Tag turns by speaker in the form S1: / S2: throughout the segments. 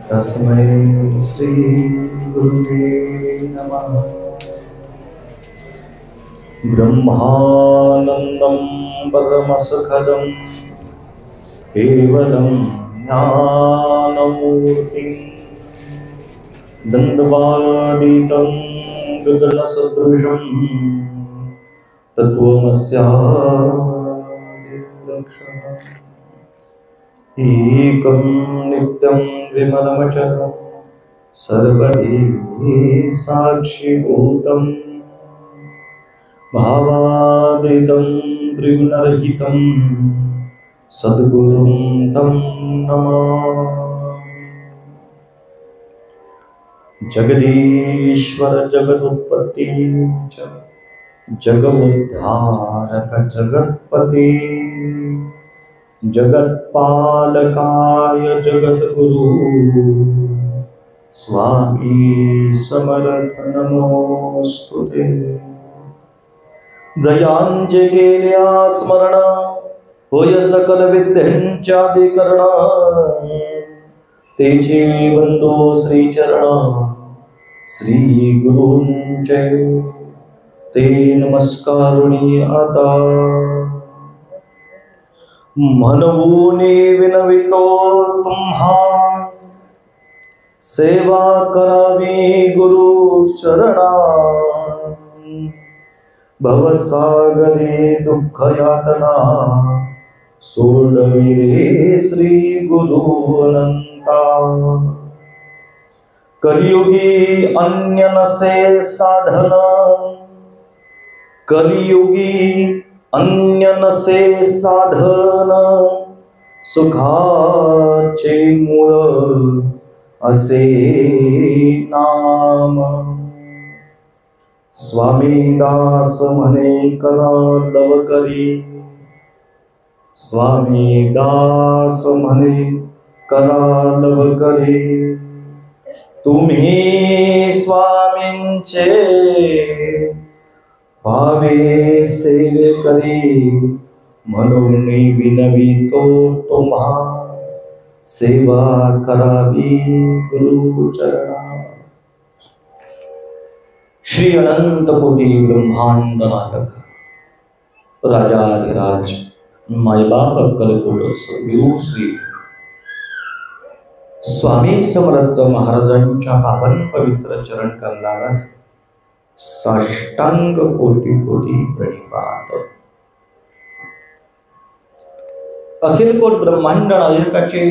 S1: तस्मै श्री गुरुवे नमः। ब्रह्मानन्दं परमसुखदं केवलं ज्ञानमूर्तिं दण्डवादितं गगनसदृशं तत्त्वमस्यादिलक्षणम् एकं नित्यं विमलमचलं सर्वधी साक्षिभूतं भावादितं त्रिगुणरहितं सद्गुरुं तं नमामि। जगदीश्वर जगदुत्पत्ति च जगमुद्धारक जगत्पति जगत्पालकाय जगद्गुरु स्वामी समर्थ नमोस्तुते। जयांचे केल्या स्मरण होय सकल विद्यांच्याधिकरण तेचे वंदो श्रीचरण श्री गुरूंचे ते नमस्कारुणी आता। मनवूनी विनवितो तुम्हा सेवा करावी गुरु चरणा भवसागरे दुःख यातना सोडविरे श्री गुरु अनंता। कलियुगी अन्य नसे साधन कलियुगी अन्य नसे साधन सुखाचे मूळ असे नाम। स्वामी दास म्हणे करा लव करी स्वामी दास म्हणे करा लव करी तुम्ही स्वामींचे भावे सेवेकरी म्हणून विनवितो तुम्हा सेवा करावी गुरुचरणा। श्री अनंत कोटी ब्रह्मांड नायक राजाधिराज मायबाप कलकुट सद्गुरु श्री स्वामी समर्थ महाराजांच्या पावन पवित्र चरण कमलावर साष्टांग कोटी कोटी प्रणिपात। अखिल कोट ब्रह्मांड नायकाची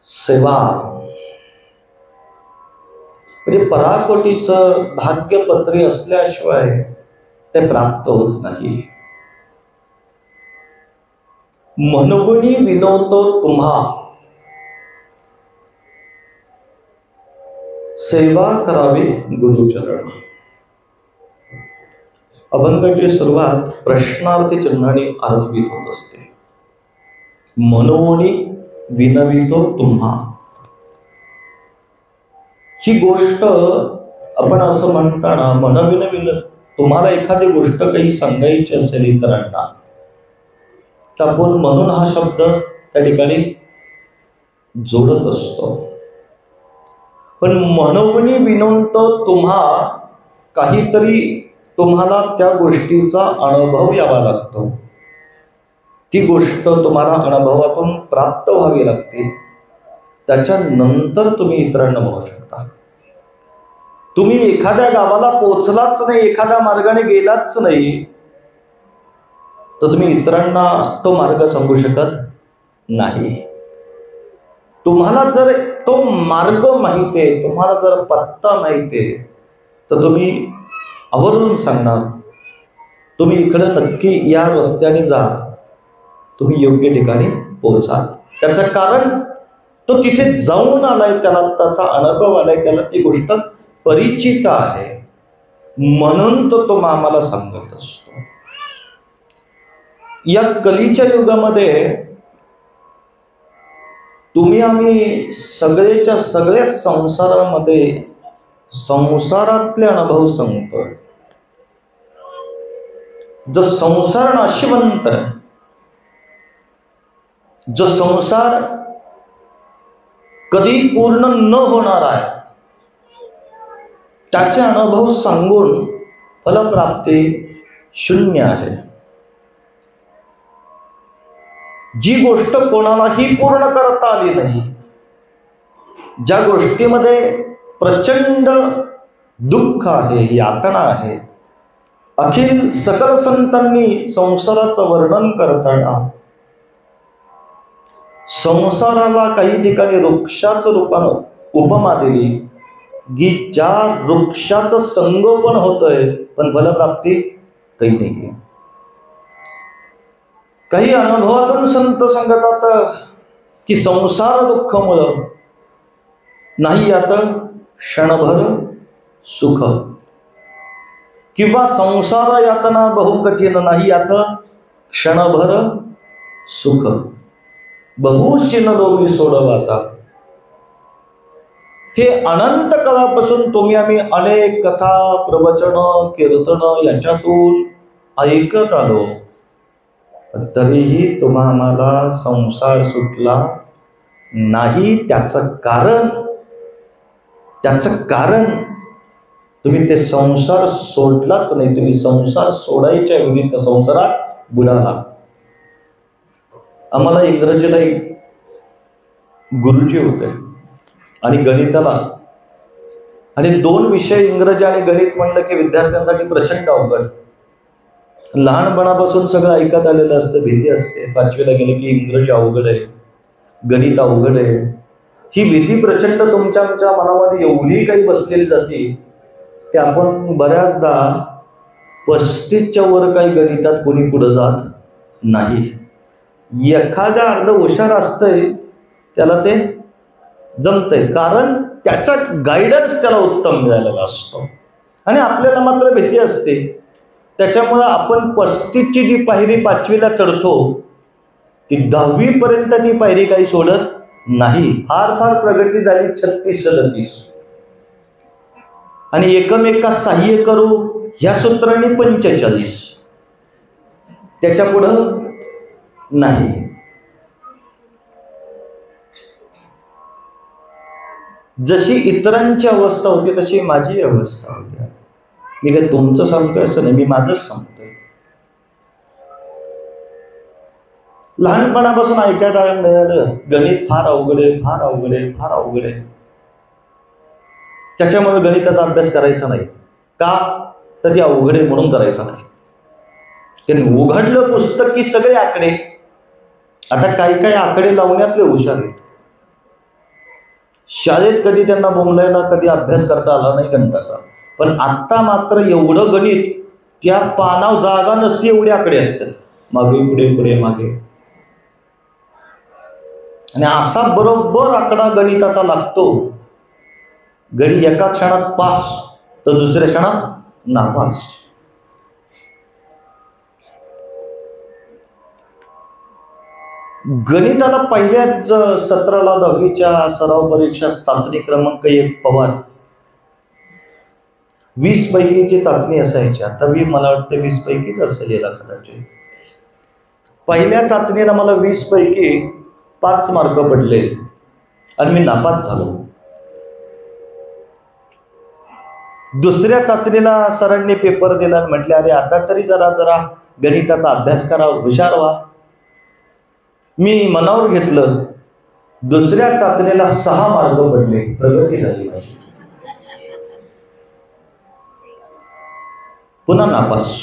S1: सेवा म्हणजे पराकोटीचं भाग्यपत्री असल्याशिवाय ते प्राप्त होत नाही। मनोगुणी विनवतो तुम्हा सेवा करावी गुरुचरण। अभंगाची सुरुवात प्रश्नार्थी चिन्हाने आरंभित होत असते। मनोनी विनवितो तुम्हा ही गोष्ट आपण असं म्हणताना मनविनविन तुम्हाला एखादी गोष्ट काही सांगायची असेल इतरांना तर आपण म्हणून हा शब्द त्या ठिकाणी जोडत असतो। पण मनोगुणी विनवतो तुम्हा काहीतरी तुम्हाला त्या गोष्टीचा अनुभव यावा लागतो। ती गोष्ट तुम्हाला अनुभवातून प्राप्त व्हावी लागते त्याच्यानंतर तुम्ही इतरांना म्हणू शकता। तुम्ही एखाद्या गावाला पोहोचलाच नाही एखाद्या मार्गाने गेलाच नाही तर तुम्ही इतरांना तो मार्ग सांगू शकत नाही। तुम्हाला जर तो मार्ग माहिती आहे तुम्हाला जर पत्ता माहिती आहे तर तुम्ही आवर्जून सांगणार तुम्ही इकडे नक्की या रस्त्याने जा तुम्ही योग्य ठिकाणी पोहोचाल। त्याचं कारण तो तिथे जाऊन आलाय त्याला त्याचा अनुभव आलाय त्याला ती गोष्ट परिचित आहे म्हणून तो आम्हाला सांगत असतो। या कलीच्या युगामध्ये तुम्ही आम्ही सगळेच्या सगळ्या संसारामध्ये संसारातले अनुभव सांगतोय। जो संसार नाशिवंत जो संसार कधी पूर्ण न होणार आहे त्याचे अनुभव सांगून फलप्राप्ती शून्य आहे. जी गोष्ट कोणालाही पूर्ण करता आली नाही, ज्या गोष्टीमध्ये प्रचंड दुःख आहे, यातना आहे, अखिल सकल संतांनी संसाराचं वर्णन करताना संसाराला काही ठिकाणी वृक्षाचं रूपानं उपमा दिली की ज्या वृक्षाचं संगोपन होतंय पण फलप्राप्ती काही नाही. काही अनुभवातून संत सांगतात की संसार दुःखामुळं नाही यात क्षणभर सुख, किंवा संसार यातना बहु कठीण नाही यात क्षणभर सुख, बहुशीन दोघी सोडवाता. हे अनंत काळापासून तुम्ही आम्ही अनेक कथा प्रवचन कीर्तन याच्यातून ऐकत आलो, तरीही तुम्हा आम्हाला संसार सुटला नाही. त्याचं कारण तुम्ही ते संसार सोडलाच नाही, तुम्ही संसार सोडायच्या विरुद्ध संसारात बुडाला. आम्हाला इंग्रजीला एक गुरुजी होते आणि गणिताला, आणि 2 विषय इंग्रजी आणि गणित म्हणलं की विद्यार्थ्यांसाठी प्रचंड अवघड. लहानपणापासून सगळं ऐकत आलेलं असतं, भीती असते. 5वीला गेले की इंग्रजी अवघड आहे, गणित अवघड आहे. ही भीती प्रचंड तुमच्या मनामध्ये एवढी काही बसलेली जाते की आपण बऱ्याचदा 35च्या वर काही गणितात कोणी पुढे जात नाही. एखाद्या अर्ध हुशार असतंय त्याला ते जमतंय, कारण त्याचा गायडन्स त्याला उत्तम मिळालेला असतो, आणि आपल्याला मात्र भीती असते. त्याच्यामुळं आपण 35ची जी पायरी 5वीला चढतो ती 10वी पर्यंत ती पायरी काही सोडत नाही. फार प्रगती झाली 36-37, आणि एकमेका सहाय्य करू ह्या सूत्रांनी 45, त्याच्या पुढं नाही. जशी इतरांची अवस्था होती तशी माझी अवस्था होती. मी काय तुमचं सांगतोय असं नाही, मी माझंच सांगतोय. लहानपणापासून ऐकायला मिळालं गणित फार अवघड आहे, फार अवघड आहे, फार अवघड आहे. त्याच्यामुळे गणिताचा अभ्यास करायचा नाही. का तर ते अवघड आहे म्हणून करायचा नाही. त्यांनी उघडलं पुस्तक की सगळे आकडे. आता काही आकडे लावण्यातले हुशार आहेत. शाळेत कधी त्यांना बोंबलायला कधी अभ्यास करता आला नाही गणिताचा, पण आत्ता मात्र एवढं गणित, त्या पानावर जागा नसती एवढे आकडे असतात, मागे पुढे मागे. आणि असा बरोबर आकडा गणिताचा लागतो. गणी एका क्षणात पास तर दुसऱ्या क्षणात नापास. गणिताला पहिल्याच सत्राला 10वीच्या सराव परीक्षा चाचणी क्रमांक 1 पवार 20 पैकीची चाचणी असायची. आता मला वाटतं 20 पैकीच असेल याला कदाचित. पहिल्या चाचणीला मला 20 पैकी 5 मार्क पडले आणि मी नापास झालो. दुसऱ्या चाचणीला सरांनी पेपर दिला आणि म्हटले, अरे आता तरी जरा गणिताचा अभ्यास करा, हुशार व्हा. मी मनावर घेतलं. दुसऱ्या चाचणीला 6 मार्क पडले, प्रगती झाली माझी. पुन्हा नापास.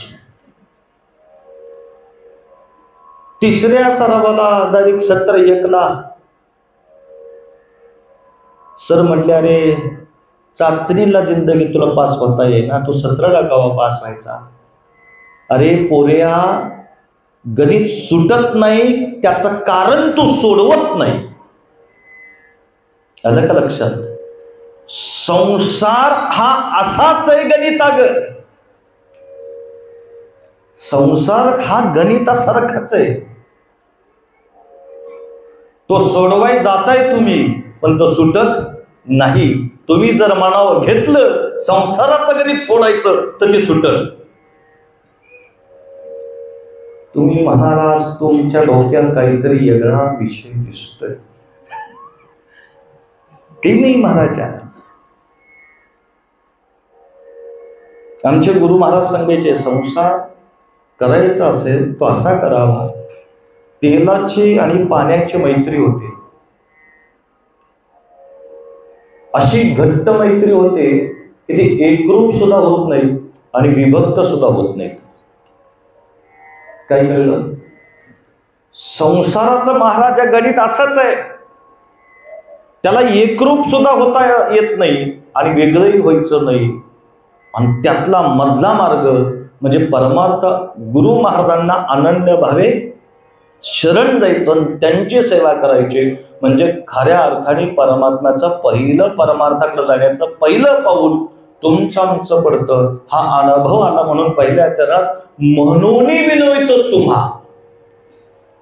S1: तिसऱ्या सरावाला डायरेक्ट 17-1ला सर म्हटले, अरे चाचणीला जिंदगी तुला पास होता येईल ना, तू 17ला गावा पास व्हायचा. अरे पोऱ्या, गणित सुटत नाही त्याचं कारण तू सोडवत नाही. आलं का लक्षात? संसार हा असाच आहे गणितागत. संसार हा गणितासारखाच आहे. तो सोडवाय जाताय तुम्ही, पण तो सुटत नाही. तुम्ही जर मनावर घेतलं संसाराचं गणित सोडायचं तर ते सुटत. तुम्ही म्हणालाच तुमच्या डोक्यात काहीतरी वेगळा विषय दिसतोय की नाही महाराजा. आमचे गुरु महाराज सांगायचे, संसार करायचा असेल तो असा करावा, तेलाची आणि पाण्याची मैत्री होते, अशी घट्ट मैत्री होते की ती एकरूप सुद्धा होत नाही आणि विभक्त सुद्धा होत नाही. काय कळलं? संसाराचं महाराजा गणित असंच आहे, त्याला एकरूप सुद्धा होता येत नाही आणि वेगळंही व्हायचं नाही. आणि त्यातला मधला मार्ग म्हणजे परमार्थ गुरु महाराजांना अनन्य भावे शरण जायचं, त्यांची सेवा करायची, म्हणजे खऱ्या अर्थाने परमात्म्याचं पहिलं परमार्थाकडे जाण्याचं पहिलं पाऊल तुमचं आमचं पडतं. हा अनुभव आला म्हणून पहिल्या चरणात म्हणून विनवितो तुम्हा.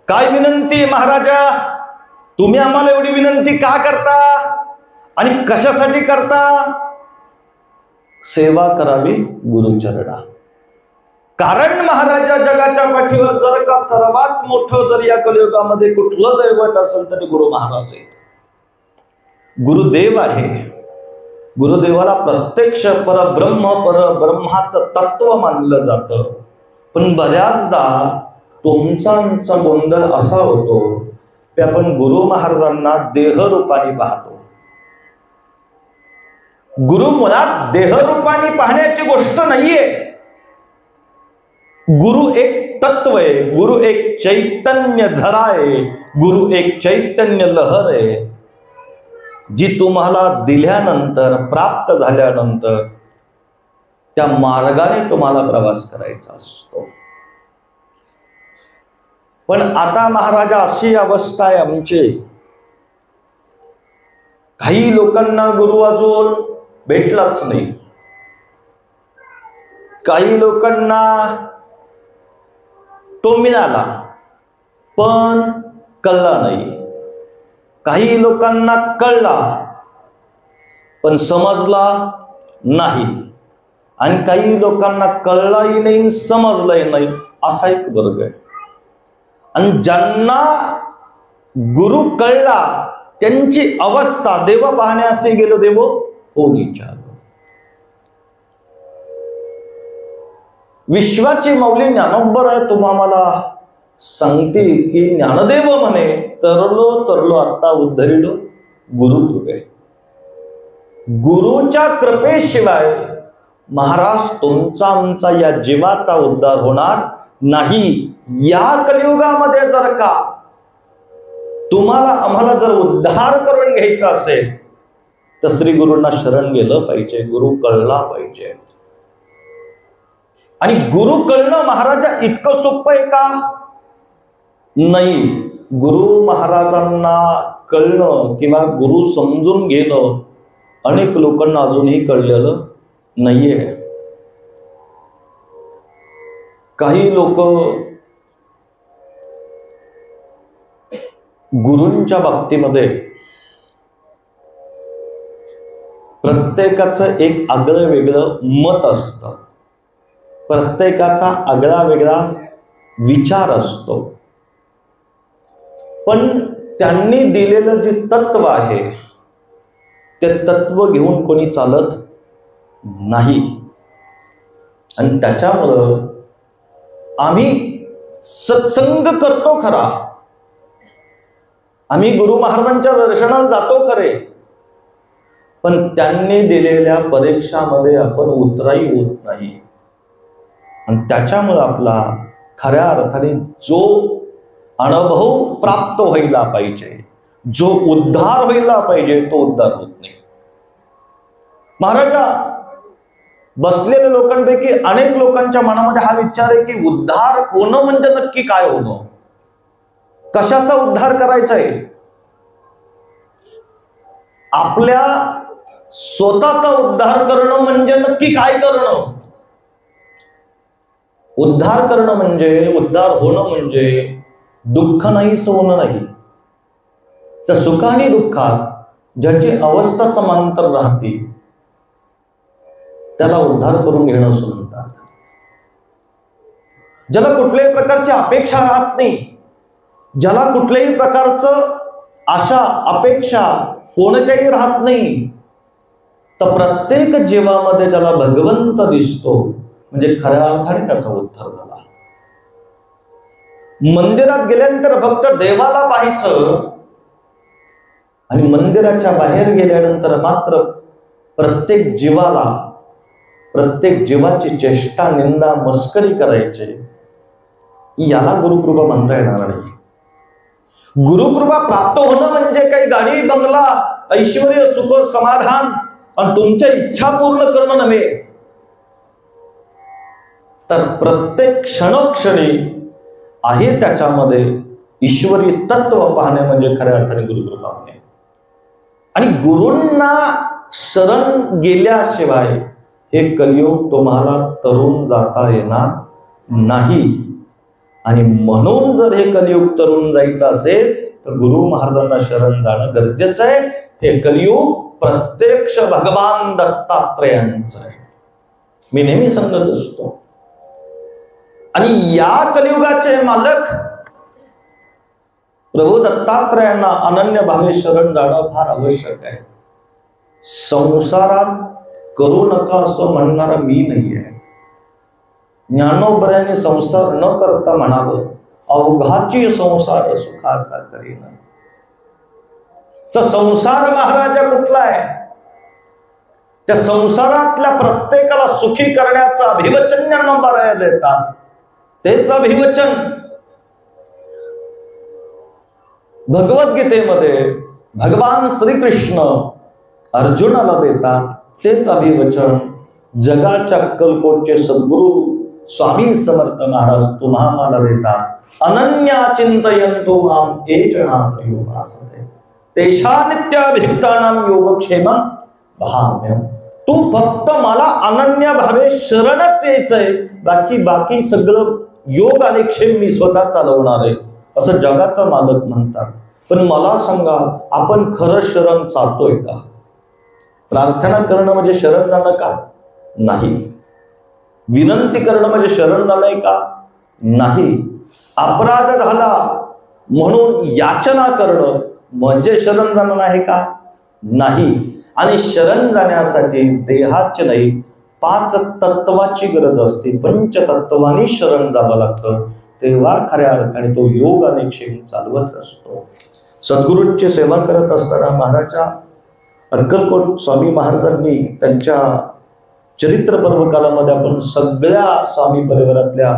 S1: काय विनंती महाराजा, तुम्ही आम्हाला एवढी विनंती का करता आणि कशासाठी करता? सेवा करावी गुरुचरणा. कारण महाराजा जगाच्या पाठीवर जर का सर्वात मोठं जर या कलियुगामध्ये कुठलं दैवत असेल तर गुरु महाराज आहे, गुरुदेव आहे. गुरुदेवाला प्रत्यक्ष परब्रह्माचं तत्व मानलं जातं. पण बऱ्याचदा तुमचा गोंधळ असा होतो की आपण गुरु महाराजांना देहरूपाने पाहतो. गुरु मुळात देहरूपाने पाहण्याची गोष्ट नाहीये. गुरु एक तत्व आहे, गुरु एक चैतन्य झरा आहे, गुरु एक चैतन्य लहर आहे, जी तुम्हाला दिल्यानंतर, प्राप्त झाल्यानंतर त्या मार्गाने तुम्हाला प्रवास करायचा असतो. पण आता महाराजा अशी अवस्था आहे आमची, काही लोकांना गुरु अजून भेटलाच नाही, काही लोकांना तो मिळाला पण कळला नाही, काही लोकांना कळला पण समजला नाही, आणि काही लोकांना कळलाही नाही समजलाही नाही, असा एक वर्ग आहे. आणि ज्यांना गुरु कळला त्यांची अवस्था, देव पाहण्यासे गेलो देव होनीच्या. विश्वाची माऊली ज्ञानोबर तुम्हाला सांगते की ज्ञानदेव म्हणे, तरलो तरलो आता उद्धरिलो गुरु तुगे. गुरुच्या कृपेशिवाय महाराज तुमचा आमचा या जीवाचा उद्धार होणार नाही. या कलियुगामध्ये जर का तुम्हाला आम्हाला जर उद्धार करून घ्यायचा असेल तर श्री गुरूंना शरण गेलं पाहिजे, गुरु कळला पाहिजे. आणि गुरु कळणं महाराजा इतकं सोपं आहे का? नाही. गुरु महाराजांना कळणं किंवा गुरु समजून घेणं अनेक लोकांना अजूनही कळलेलं नाहीये. काही लोक गुरूंच्या बाबतीमध्ये प्रत्येकाचं एक आगळं वेगळं मत असतं, प्रत्येकाचा आगळा वेगळा विचार असतो. पण त्यांनी दिलेलं जे तत्व आहे ते तत्व घेऊन कोणी चालत नाही. आणि त्याच्यामुळं आम्ही सत्संग करतो खरा, आम्ही गुरु महाराजांच्या दर्शनाला जातो खरे, पण त्यांनी दिलेल्या परीक्षामध्ये आपण उतराई होत नाही. आणि त्याच्यामुळे आपला खऱ्या अर्थाने जो अनुभव प्राप्त व्हायला पाहिजे, जो उद्धार व्हायला पाहिजे, तो उद्धार होत नाही. महाराजा बसलेल्या लोकांपैकी अनेक लोकांच्या मनामध्ये हा विचार आहे की उद्धार होणं म्हणजे नक्की काय होणं, कशाचा उद्धार करायचा आहे. आपल्या स्वतःचा उद्धार करणं म्हणजे नक्की काय करणं. उद्धार करणं म्हणजे, उद्धार होणं म्हणजे दुःख नाही सोनं नाही, तर सुख आणि दुःखात ज्याची अवस्था समांतर राहते त्याला उद्धार करून घेणं असं म्हणतात. ज्याला कुठल्याही प्रकारची अपेक्षा राहत नाही, ज्याला कुठल्याही प्रकारचं आशा अपेक्षा कोणत्याही राहत नाही, तर प्रत्येक जीवामध्ये ज्याला भगवंत दिसतो म्हणजे खऱ्या अर्थाने त्याचा उद्धार झाला. मंदिरात गेल्यानंतर फक्त देवाला पाहायचं आणि मंदिराच्या बाहेर गेल्यानंतर मात्र प्रत्येक जीवाला, प्रत्येक जीवाची चेष्टा निंदा मस्करी करायची, याला गुरुकृपा म्हणता येणार नाही. गुरुकृपा प्राप्त होणं म्हणजे काही गाडी बंगला ऐश्वर सुख समाधान आणि तुमच्या इच्छा पूर्ण करणं नव्हे, तर प्रत्येक क्षणोक्षणी आहे त्याच्यामध्ये ईश्वरी तत्व पाहणे म्हणजे खऱ्या अर्थाने गुरुकृपा होणे. आणि गुरूंना शरण गेल्याशिवाय हे कलियुग तुम्हाला तरुण जाता येणार नाही. आणि म्हणून जर हे कलियुग तरुण जायचं असेल तर गुरु महाराजांना शरण जाणं गरजेचं आहे. हे कलियुग प्रत्यक्ष भगवान दत्तात्रेयांचं आहे, मी नेहमी सांगत असतो. आणि या कलियुगाचे मालक प्रभू दत्तात्रेयांना अनन्य भावे शरण जाणं फार आवश्यक आहे. संसारात करू नका असं म्हणणारा मी नाहीये. ज्ञानोबऱ्याने संसार न करता म्हणावं, अवघाची संसार सुखाचा करीन. तर संसार महाराजा कुठला आहे? त्या संसारातल्या प्रत्येकाला सुखी करण्याचं अभिवचन ज्ञानोबराया देतात. तेच अभिवचन भगवद्गीतेमध्ये भगवान श्रीकृष्ण अर्जुनाला देतात. तेच अभिवचन जगाच्या अक्कलकोटचे सद्गुरू स्वामी समर्थ महाराज तुम्हाला देतात. अनन्या चिंतयन्तो माम ये जना योगासते तेषा नित्याभियुक्तानां योगक्षेमं भाम्यं. तू फक्त मला अनन्य भावे शरणच यायचंय, बाकी सगळं योग आणि क्षेम मी स्वतः चालवणार आहे असं जगाचा मालक म्हणतात. पण मला सांगा, आपण खरं शरण चालतोय का? प्रार्थना करणं म्हणजे शरण जाणं का? नाही. विनंती करणं म्हणजे शरण जाणं का? नाही. अपराध झाला म्हणून याचना करणं म्हणजे शरण जाणं आहे का? नाही. आणि शरण जाण्यासाठी देहाचे नाही, 5 तत्वाची गरज असते. पंचतत्वानी शरण जावं लागतं, तेव्हा खऱ्या अर्थाने तो योग आणि क्षेम चालवत असतो. सद्गुरूंची सेवा करत असताना महाराजा अक्कलकोट स्वामी महाराजांनी त्यांच्या चरित्र पर्व कालामध्ये आपण सगळ्या स्वामी परिवारातल्या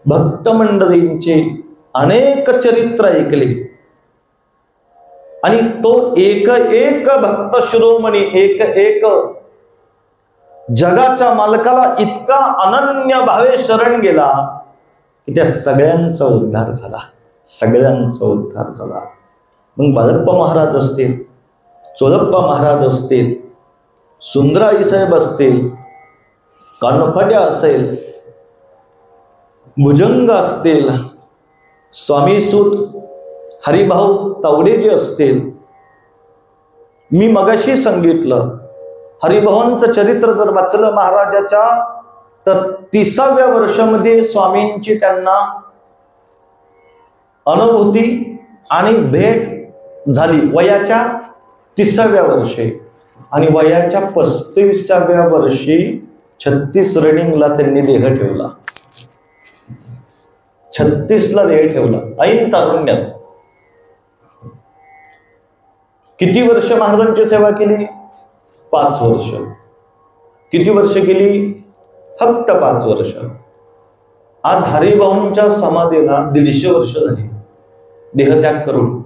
S1: भक्त मंडळींची अनेक चरित्र ऐकले. आणि तो एक भक्त शिरोमणी, एक जगाच्या मालकाला इतका अनन्य भावे शरण गेला की त्या सगळ्यांचा उद्धार झाला, सगळ्यांचा उद्धार झाला. मग बाळप्पा महाराज असतील, चोळप्पा महाराज असतील, सुंदराई साहेब असतील, कानफाट्या असेल, भुजंग असतील, स्वामीसूत हरिभाऊ तावडेजी असतील. मी मगाशी सांगितलं, हरिभावांचं चरित्र जर वाचलं महाराजाच्या, तर 30व्या वर्षामध्ये स्वामींची त्यांना अनुभूती आणि भेट झाली वयाच्या 30व्या वर्षी. आणि वयाच्या 35व्या वर्षी 36 रनिंगला त्यांनी देह ठेवला. 36ला देह ठेवला, ऐन तारुण्यात. किती वर्ष महाराजांची सेवा केली? 5 वर्ष. किती वर्ष केली? फक्त 5 वर्ष. आज हरिभाऊंच्या समाधीला 150 वर्ष झाली देहत्याग करून,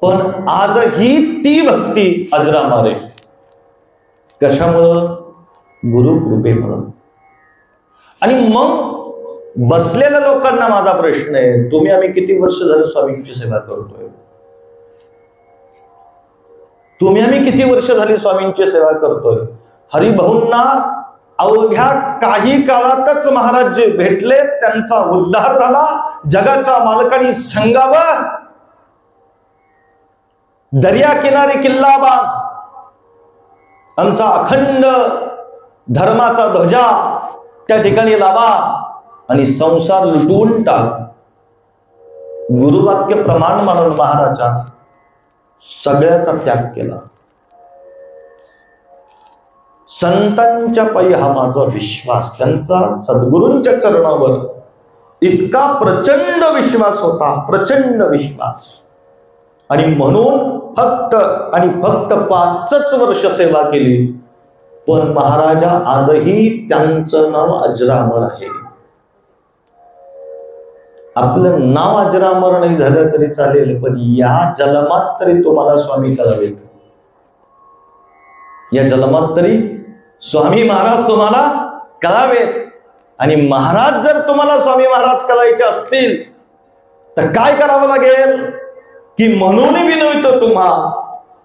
S1: पण आजही ती भक्ती अजरामर आहे. कशामुळं? गुरु कृपेमुळं. आणि मग बसलेल्या लोकांना माझा प्रश्न आहे, तुम्ही आम्ही किती वर्ष झालं स्वामींची सेवा करतोय? तुम्ही आम्ही किती वर्ष झाली स्वामींची सेवा करतोय? हरिभाऊंना अवघ्या काही काळातच महाराज जे भेटले, त्यांचा उद्धार झाला. जगाच्या मालकांनी सांगावं, दर्या किनारी किल्ला बांध, आमचा अखंड धर्माचा ध्वजा त्या ठिकाणी लावा आणि संसार लुटवून टाक, गुरुवाक्य प्रमाण मानून महाराजा सगळ्याचा त्याग केला. संतांच्या पायी हा माझा विश्वास, त्यांचा सद्गुरूंच्या चरणावर इतका प्रचंड विश्वास होता, प्रचंड विश्वास. आणि म्हणून फक्त आणि फक्त 5च वर्ष सेवा केली. पण महाराजा आजही त्यांचं नाव अजरामर आहे. आपलं नाव अजरामर नाही झालं तरी चालेल, पण या जन्मात तरी तुम्हाला स्वामी कळावेत. या जन्मात तरी स्वामी महाराज तुम्हाला कळावेत. आणि महाराज जर तुम्हाला स्वामी महाराज करायचे असतील तर काय करावं लागेल की म्हणून विनवितो तुम्हा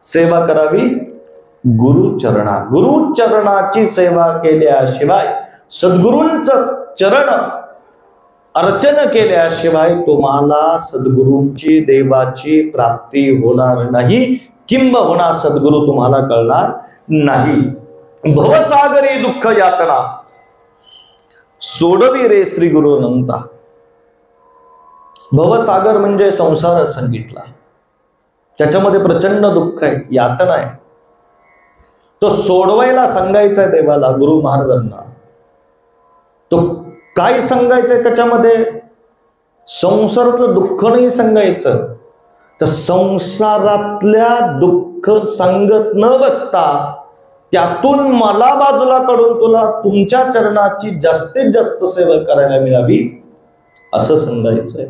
S1: सेवा करावी गुरुचरणा. गुरुचरणाची सेवा केल्याशिवाय, सद्गुरूंचं चरण अर्चन केल्याशिवाय तुम्हाला सद्गुरूंची देवाची प्राप्ती होणार नाही, किंबहुना सद्गुरू तुम्हाला कळणार नाही. भवसागरी दुःख यातना सोडवी रे श्री गुरु अनंता. भवसागर म्हणजे संसार सांगितला, त्याच्यामध्ये प्रचंड दुःख आहे, यातना आहे. तो सोडवायला सांगायचा देवाला, गुरु महाराजांना. तो काय सांगायचंय त्याच्यामध्ये? संसारातलं दुःख नाही सांगायचं, तर संसारातल्या दुःख सांगत न बसता त्यातून मला बाजूला काढून तुला तुमच्या चरणाची जास्तीत जास्त सेवा करायला मिळावी असं सांगायचंय.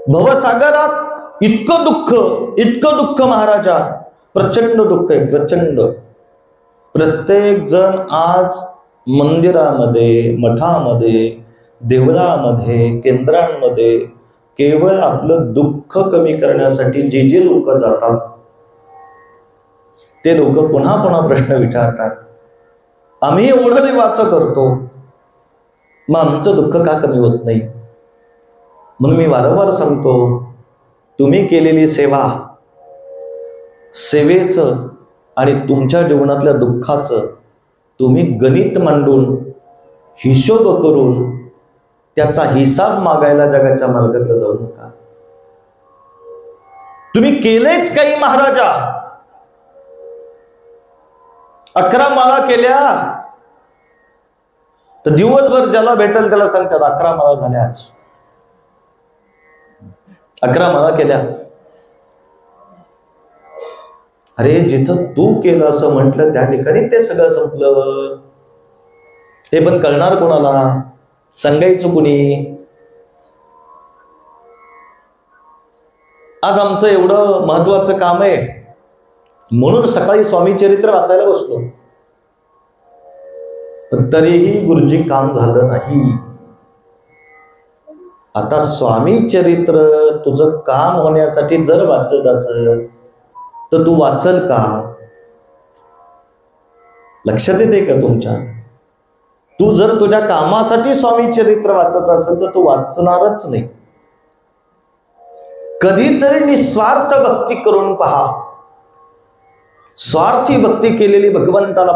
S1: भवसागरात इतकं दुःख महाराजा, प्रचंड दुःख आहे, प्रचंड. प्रत्येक जण आज मंदिरामध्ये, मठामध्ये, देवळामध्ये, केंद्रांमध्ये केवळ आपलं दुःख कमी करण्यासाठी जे लोक जातात ते लोक पुन्हा पुन्हा प्रश्न विचारतात, आम्ही एवढं देवाचं करतो, मग आमचं दुःख का कमी होत नाही? म्हणून मी वारंवार सांगतो, तुम्ही केलेली सेवेचं आणि तुमच्या जीवनातल्या दुःखाचं तुम्ही गणित मांडून, हिशोब करून त्याचा हिसाब मागायला जगाच्या मार्गाकडे जाऊ नका. तुम्ही केलेच काही महाराजा, 11 माळा केल्या तर दिवसभर ज्याला भेटेल त्याला सांगतात 11 माळा झाल्या, आज 11 माळा केल्या. अरे जिथं तू केलं असं म्हटलं त्या ठिकाणी ते सगळं संपलं. ते पण कळणार कोणाला? सांगायचं कुणी? आज आमचं एवढं महत्वाचं काम आहे म्हणून सकाळी स्वामी चरित्र वाचायला बसलो, पण तरीही गुरुजी काम झालं नाही. आता स्वामी चरित्र तुझं काम होण्यासाठी जर वाचत असेल तर तू वाचल का? लक्षात येते का तुमच्या? तू जर तुझ्या कामासाठी स्वामी चरित्र वाचत असेल तर तू वाचणारच नाही. कधीतरी निस्वार्थ भक्ती करून पहा. स्वार्थी भक्ती केलेली भगवंताला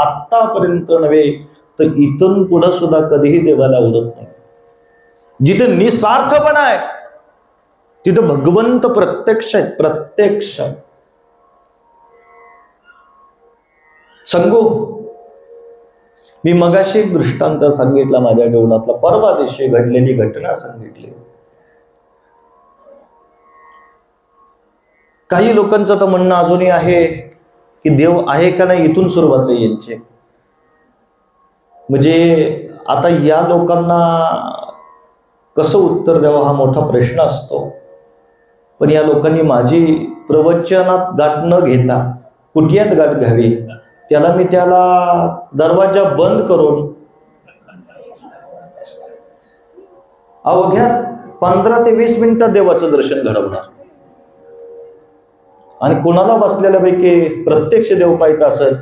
S1: आतापर्यंत नव्हे तर इथून पुढे सुद्धा कधीही देवाला आवडत नाही. जिथे निस्वार्थपणा आहे तिथे भगवंत प्रत्यक्ष आहे, प्रत्यक्ष. सांगू, मी मगाशी एक दृष्टांत सांगितला माझ्या जीवनातला, परवा दिवशी घडलेली घटना सांगितली. काही लोकांचं तर म्हणणं अजूनही आहे की देव आहे का नाही, इथून सुरुवात आहे यांची. म्हणजे आता या लोकांना कसं उत्तर द्यावं हा मोठा प्रश्न असतो. पण या लोकांनी माझी प्रवचनात गाठ न घेता कुटियात गाठ घ्यावी, त्याला दरवाजा बंद करून अवघ्या 15 ते 20 मिनिटात देवाचं दर्शन घडवणार. आणि कोणाला बसलेल्यापैकी प्रत्यक्ष देव पाहायचा असेल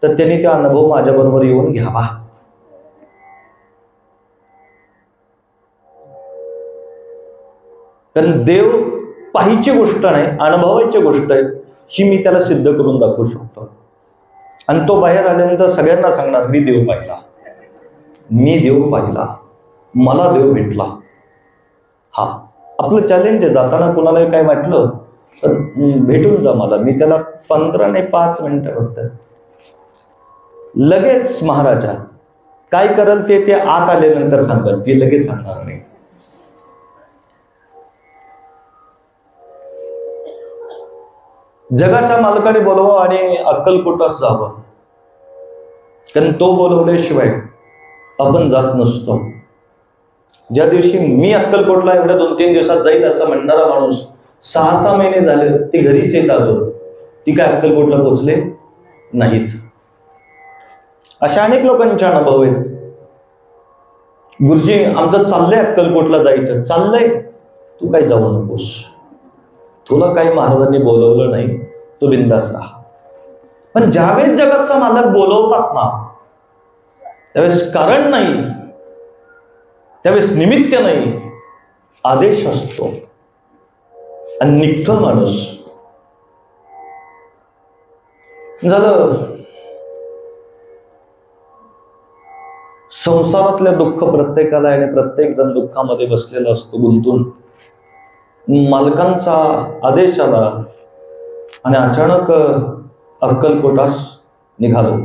S1: तर त्यांनी त्या अनुभव माझ्या बरोबर येऊन घ्यावा. कारण देव पाहायची गोष्ट नाही, अनुभवायची गोष्ट आहे. ही मी त्याला सिद्ध करून दाखवू शकतो. आणि तो बाहेर आल्यानंतर सगळ्यांना सांगणार मी देव पाहिला. मी देव पाहिला, मला देव भेटला. हा आपलं चॅलेंज आहे. जाताना कुणाला काय वाटलं तर भेटून जा मला. मी त्याला 15 नाही 5 मिनिटं फक्त. लगेच महाराजा काय करल ते आत आल्यानंतर सांगाल, ते लगेच सांगणार नाही. जगाच्या मालकाने बोलवा आणि अक्कलकोटास जावं, कारण तो बोलवल्याशिवाय आपण जात नसतो. ज्या दिवशी मी अक्कलकोटला एवढ्या 2-3 दिवसात जाईल असं म्हणणारा माणूस 6-6 महिने झाले ती घरीच येत अजून, ती काय अक्कलकोटला पोहोचले नाहीत. अशा अनेक लोकांचे अनुभव आहेत. गुरुजी आमचं चाललंय अक्कलकोटला जायचं. चाललंय, तू काय जाऊ नकोस. तुला काही महाराजांनी बोलवलं नाही, तू बिंदास राहा. पण ज्यावेळेस जगाचा मालक बोलवतात ना, त्यावेळेस कारण नाही, त्यावेळेस निमित्त नाही, आदेश असतो आणि निघतो माणूस. झालं. संसारातले दुःख प्रत्येकाला आणि प्रत्येक जण दुःखामध्ये बसलेला असतो गुंतून. मालकांचा आदेश आला आणि अचानक अक्कलकोटास निघालो.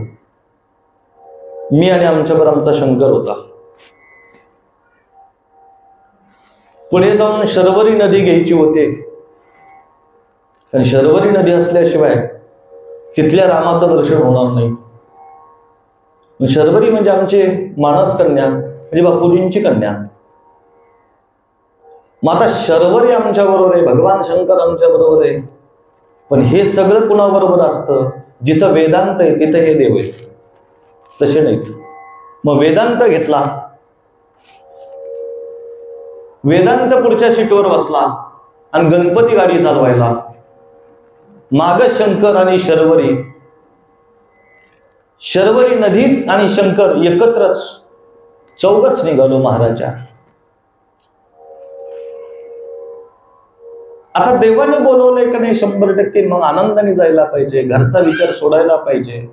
S1: मी आणि आमच्यावर आमचा शंकर होता. पुढे जाऊन शर्वरी नदी घ्यायची होते, कारण शर्वरी नदी असल्याशिवाय तिथल्या रामाचं दर्शन होणार नाही. शर्वरी म्हणजे आमचे मानस कन्या, म्हणजे बापूजींची कन्या. मग आता शर्वरी आमच्या बरोबर आहे, भगवान शंकर आमच्या बरोबर आहे. पण हे सगळं कुणाबरोबर असतं? जिथं वेदांत आहे तिथं हे देव आहे. तसे नाहीत. मग वेदांत घेतला, वेदांत पुढच्या सीटवर बसला आणि गणपती गाडी चालवायला. माग शंकर आणि शर्वरी, शर्वरी नदीत आणि शंकर एकत्रच, चौघच निघालो महाराजा. आता देवाने बोलवलंय का नाही 100%, मग आनंदाने जायला पाहिजे, घरचा विचार सोडायला पाहिजे.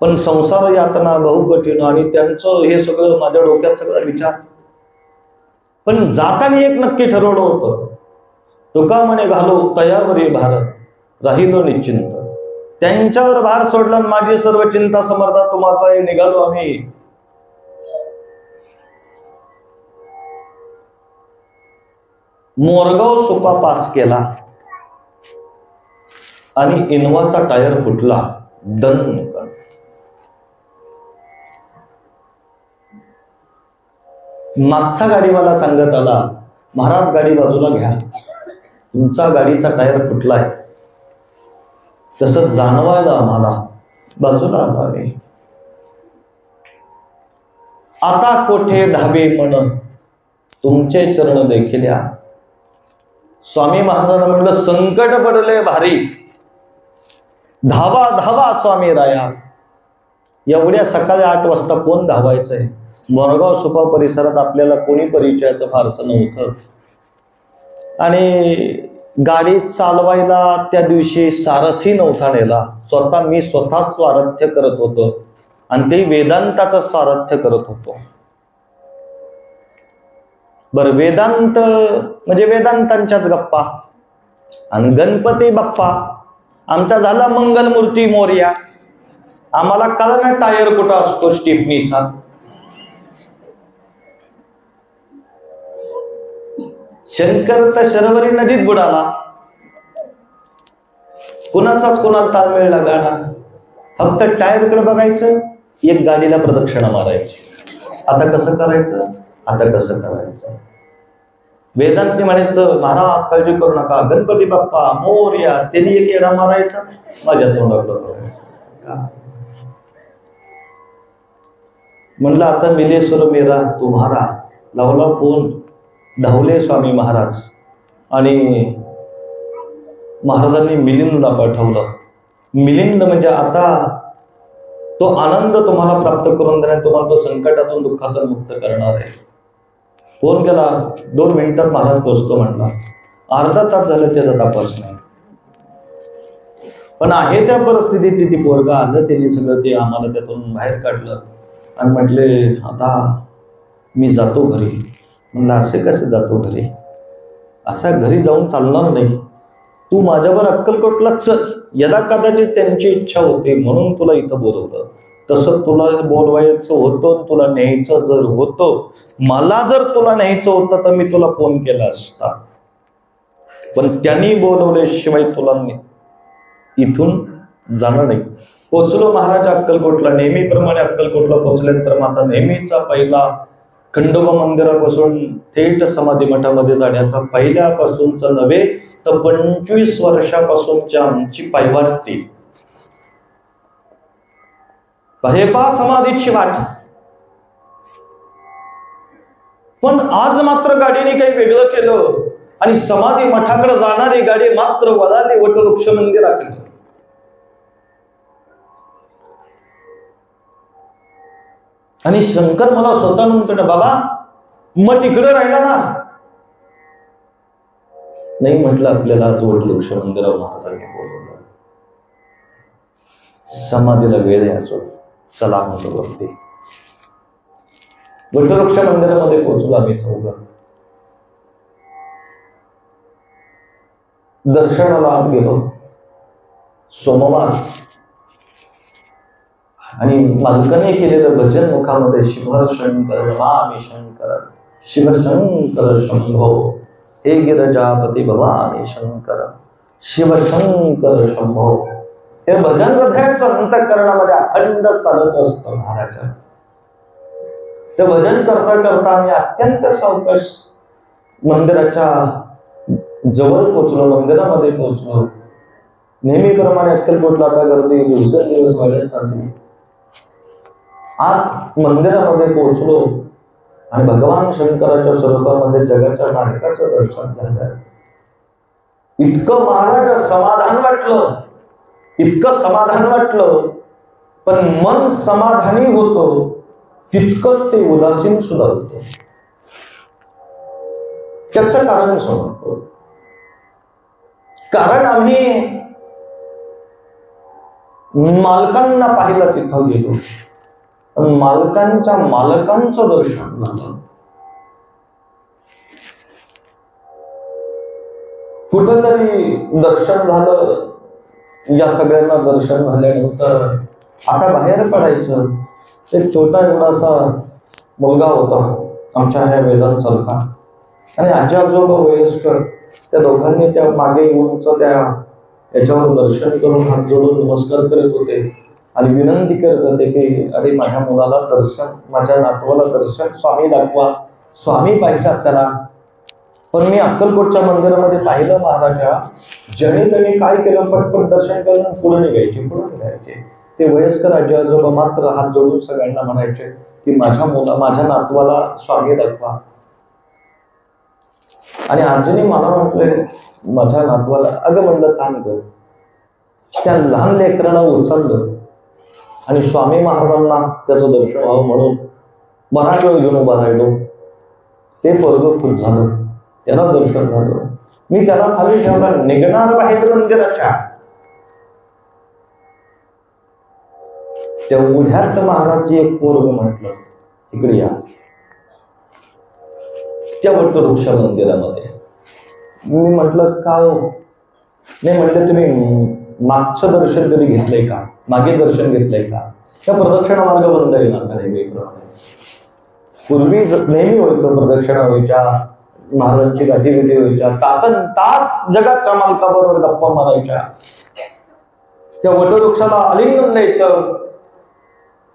S1: पण संसार यातना बहुकठीण आणि त्यांचं हे सगळं माझ्या डोक्यात सगळा विचार. पण जाताना एक नक्की ठरवलं होतं, तुका म्हणे घालो तयावरी भार, राहिलो निश्चिंत. त्यांच्यावर भार सोडला, माझी सर्व चिंता समर्था तुम्हासा निघालो आम्ही. मोरगाव सोपा पास केला आणि इनोवाचा टायर फुटला. दन मागचा गाडीवाला सांगत आला, महाराज गाडी बाजूला घ्या, तुमचा गाडीचा टायर फुटलाय. तसं जाणवायला आम्हाला बाजूला आला आम्ही. आता कोठे धाबे म्हण तुमचे चरण देखिल्या. स्वामी महाराजांना म्हणलं, संकट पडले भारी, धावा धावा स्वामी राया. एवढ्या सकाळी 8 वाजता कोण धावायचंय? मोरगाव सुपा परिसरात आपल्याला कोणी परिचयाचं फारसं नव्हतं. आणि गाडी चालवायला त्या दिवशी सारथी नव्हता नेला. मी स्वतः स्वारथ्य करत होतो आणि ते वेदांताचं सारथ्य करत होतो. बरं, वेदांत म्हणजे वेदांतांच्याच गप्पा. आणि गणपती बाप्पा आमचा झाला मंगलमूर्ती मोरया. आम्हाला कळलं टायर कुठं असतो स्टिफनीचा. शंकर तर शर्वरी नदीत बुडाला. कुणाचाच कुणाला ताळमेळ लागला. फक्त टायरकडे बघायचं, एक गाडीला प्रदक्षिणा मारायची. आता कसं करायचं, आता कसं करायचं? वेदांतने म्हणायचं, महाराज काळजी करू नका, गणपती बाप्पा मोरया. त्यांनी एक येडा मारायचा, माझ्या तोंडाकडे. म्हणलं आता मिले सुर मेरा तुम्हारा. लावला फोन, धावले स्वामी महाराज आणि महाराजांनी मिलिंदला पाठवलं. मिलिंद म्हणजे आता तो आनंद तुम्हाला प्राप्त करून देणार, तुम्हाला तो संकटातून दुःखातून मुक्त करणार आहे. फोन केला, 2 मिनिटात महाराज पोहोचतो म्हणला. अर्धा तास झालं त्याचा तपास नाही. पण आहे त्या परिस्थितीत ती पोरगा आलं, त्यांनी सगळं ते आम्हाला त्यातून बाहेर काढलं. आणि म्हटले आता मी जातो घरी. म्हणलं असे कसे जातो घरी? असा घरी जाऊन चालणार नाही. तू माझ्यावर अक्कलकोटला चल. यदा कदाचित त्यांची इच्छा होती म्हणून तुला इथं बोलवलं. तसं तुला बोलवायचं होतं, तुला न्यायचं जर होतं, मला जर तुला न्यायचं होतं तर मी तुला फोन केला असता. पण त्यांनी बोलवल्याशिवाय तुला इथून जाणं नाही. पोचलो महाराज अक्कलकोटला. नेहमीप्रमाणे अक्कलकोटला पोचल्यानंतर माझा नेहमीचा पहिला खंडोबा मंदिरापासून थेट समाधी मठामध्ये जाण्याचा पहिल्यापासूनच नव्हे तर 25 वर्षापासूनची आमची पायवाटती. पहेपा समाधीची वाट. पण आज मात्र गाडीने काही वेगळं केलं आणि समाधी मठाकडे जाणारी गाडी मात्र वळाली वटवृक्ष मंदिराकडे. आणि शंकर मला स्वतः म्हणतो ना, बाबा मग तिकडे राहिला ना. नाही म्हटलं, आपल्याला आज वटवृक्ष मंदिरावर महाराजांनी बोलवलं, समाधीला वेळ यायचो, चला म्हणतो वरती. वटवृक्ष मंदिरामध्ये पोहोचलो आम्ही चौघ. दर्शनाला आत गेलो. सोमवार आणि मालकाने केलेलं भजन मुखामध्ये शिवशंकर नमामि शंकर, शिवशंकर शंभो, हे गिरजापती भवानी शंकर, शिवशंकर शंभो. हे भजन हृदयाच्या अंतःकरणामध्ये अखंड चालत असतं महाराज. ते भजन करता करता आम्ही अत्यंत सावकाश मंदिराच्या जवळ पोहोचलो, मंदिरामध्ये पोहोचलो. नेहमीप्रमाणे अक्कलकोटला आता गर्दी दिवसेंदिवस वाढत चालली. आत मंदिरामध्ये पोहोचलो आणि भगवान शंकराच्या स्वरूपामध्ये जगाच्या नायकाचं दर्शन झालं. इतकं महाराज समाधान वाटलं, इतकं समाधान वाटलं. पण मन समाधानी होतं तितकंच ते उदासीन सुद्धा होतं. त्याचं कारण समजतो. कारण आम्ही मालकांना पाहिलं, तिथं गेलो, मालकांच्या मालकांचं दर्शन झालं. कुठंतरी दर्शन झालं. या सगळ्यांना दर्शन झाल्यानंतर आता बाहेर पडायचं. एक छोटा एवढासा मुलगा होता आमच्या ह्या वेदांत चालका आणि आजी आजोबा वयस्कर. त्या दोघांनी त्या मागे येऊनच त्या याच्यावर दर्शन करून हात जोडून नमस्कार करत होते आणि विनंती करत होते की अरे माझ्या मुलाला दर्शन, माझ्या नातवाला दर्शन, स्वामी दाखवा, स्वामी पाहिजेत त्याला. पण मी अक्कलकोटच्या मंदिरामध्ये पाहिलं महाराजा, ज्याने त्यांनी काय केलं, पटपट दर्शन करून पुढे निघायचे. ते वयस्कर आजी आजोबा मात्र हात जोडून सगळ्यांना म्हणायचे की माझ्या नातवाला स्वामी दाखवा. आणि आजीने मला म्हटले माझ्या नातवाला, अगं म्हणलं थांब कर. त्या लहान लेकराला उचललं आणि स्वामी महाराजांना त्याचं दर्शन व्हावं म्हणून बराच वेळ घेऊन उभा राहिलो. ते पोरगं खुश झालं, त्याला दर्शन झालं. मी त्याला खाली ठेवला, निघणार बाहेर मंदिराच्या. त्या उढ्यात महाराजची एक पोरग म्हटलं इकडे या. त्या वटवृक्ष मंदिरामध्ये मी म्हटलं का हो? नाही म्हटलं तुम्ही मागचं दर्शन कधी घेतलंय का, मागे दर्शन घेतलंय का? त्या प्रदक्षिणा मार्ग बंद येणार का? नेहमीप्रमाणे पूर्वी नेहमी व्हायचं, प्रदक्षिणा व्हायच्या, महाराजांची गाठीभेटी व्हायच्या, तासन तास जगाच्या मालकाबरोबर गप्पा मारायच्या. त्या वटवृक्षाला आलिंगन द्यायचं,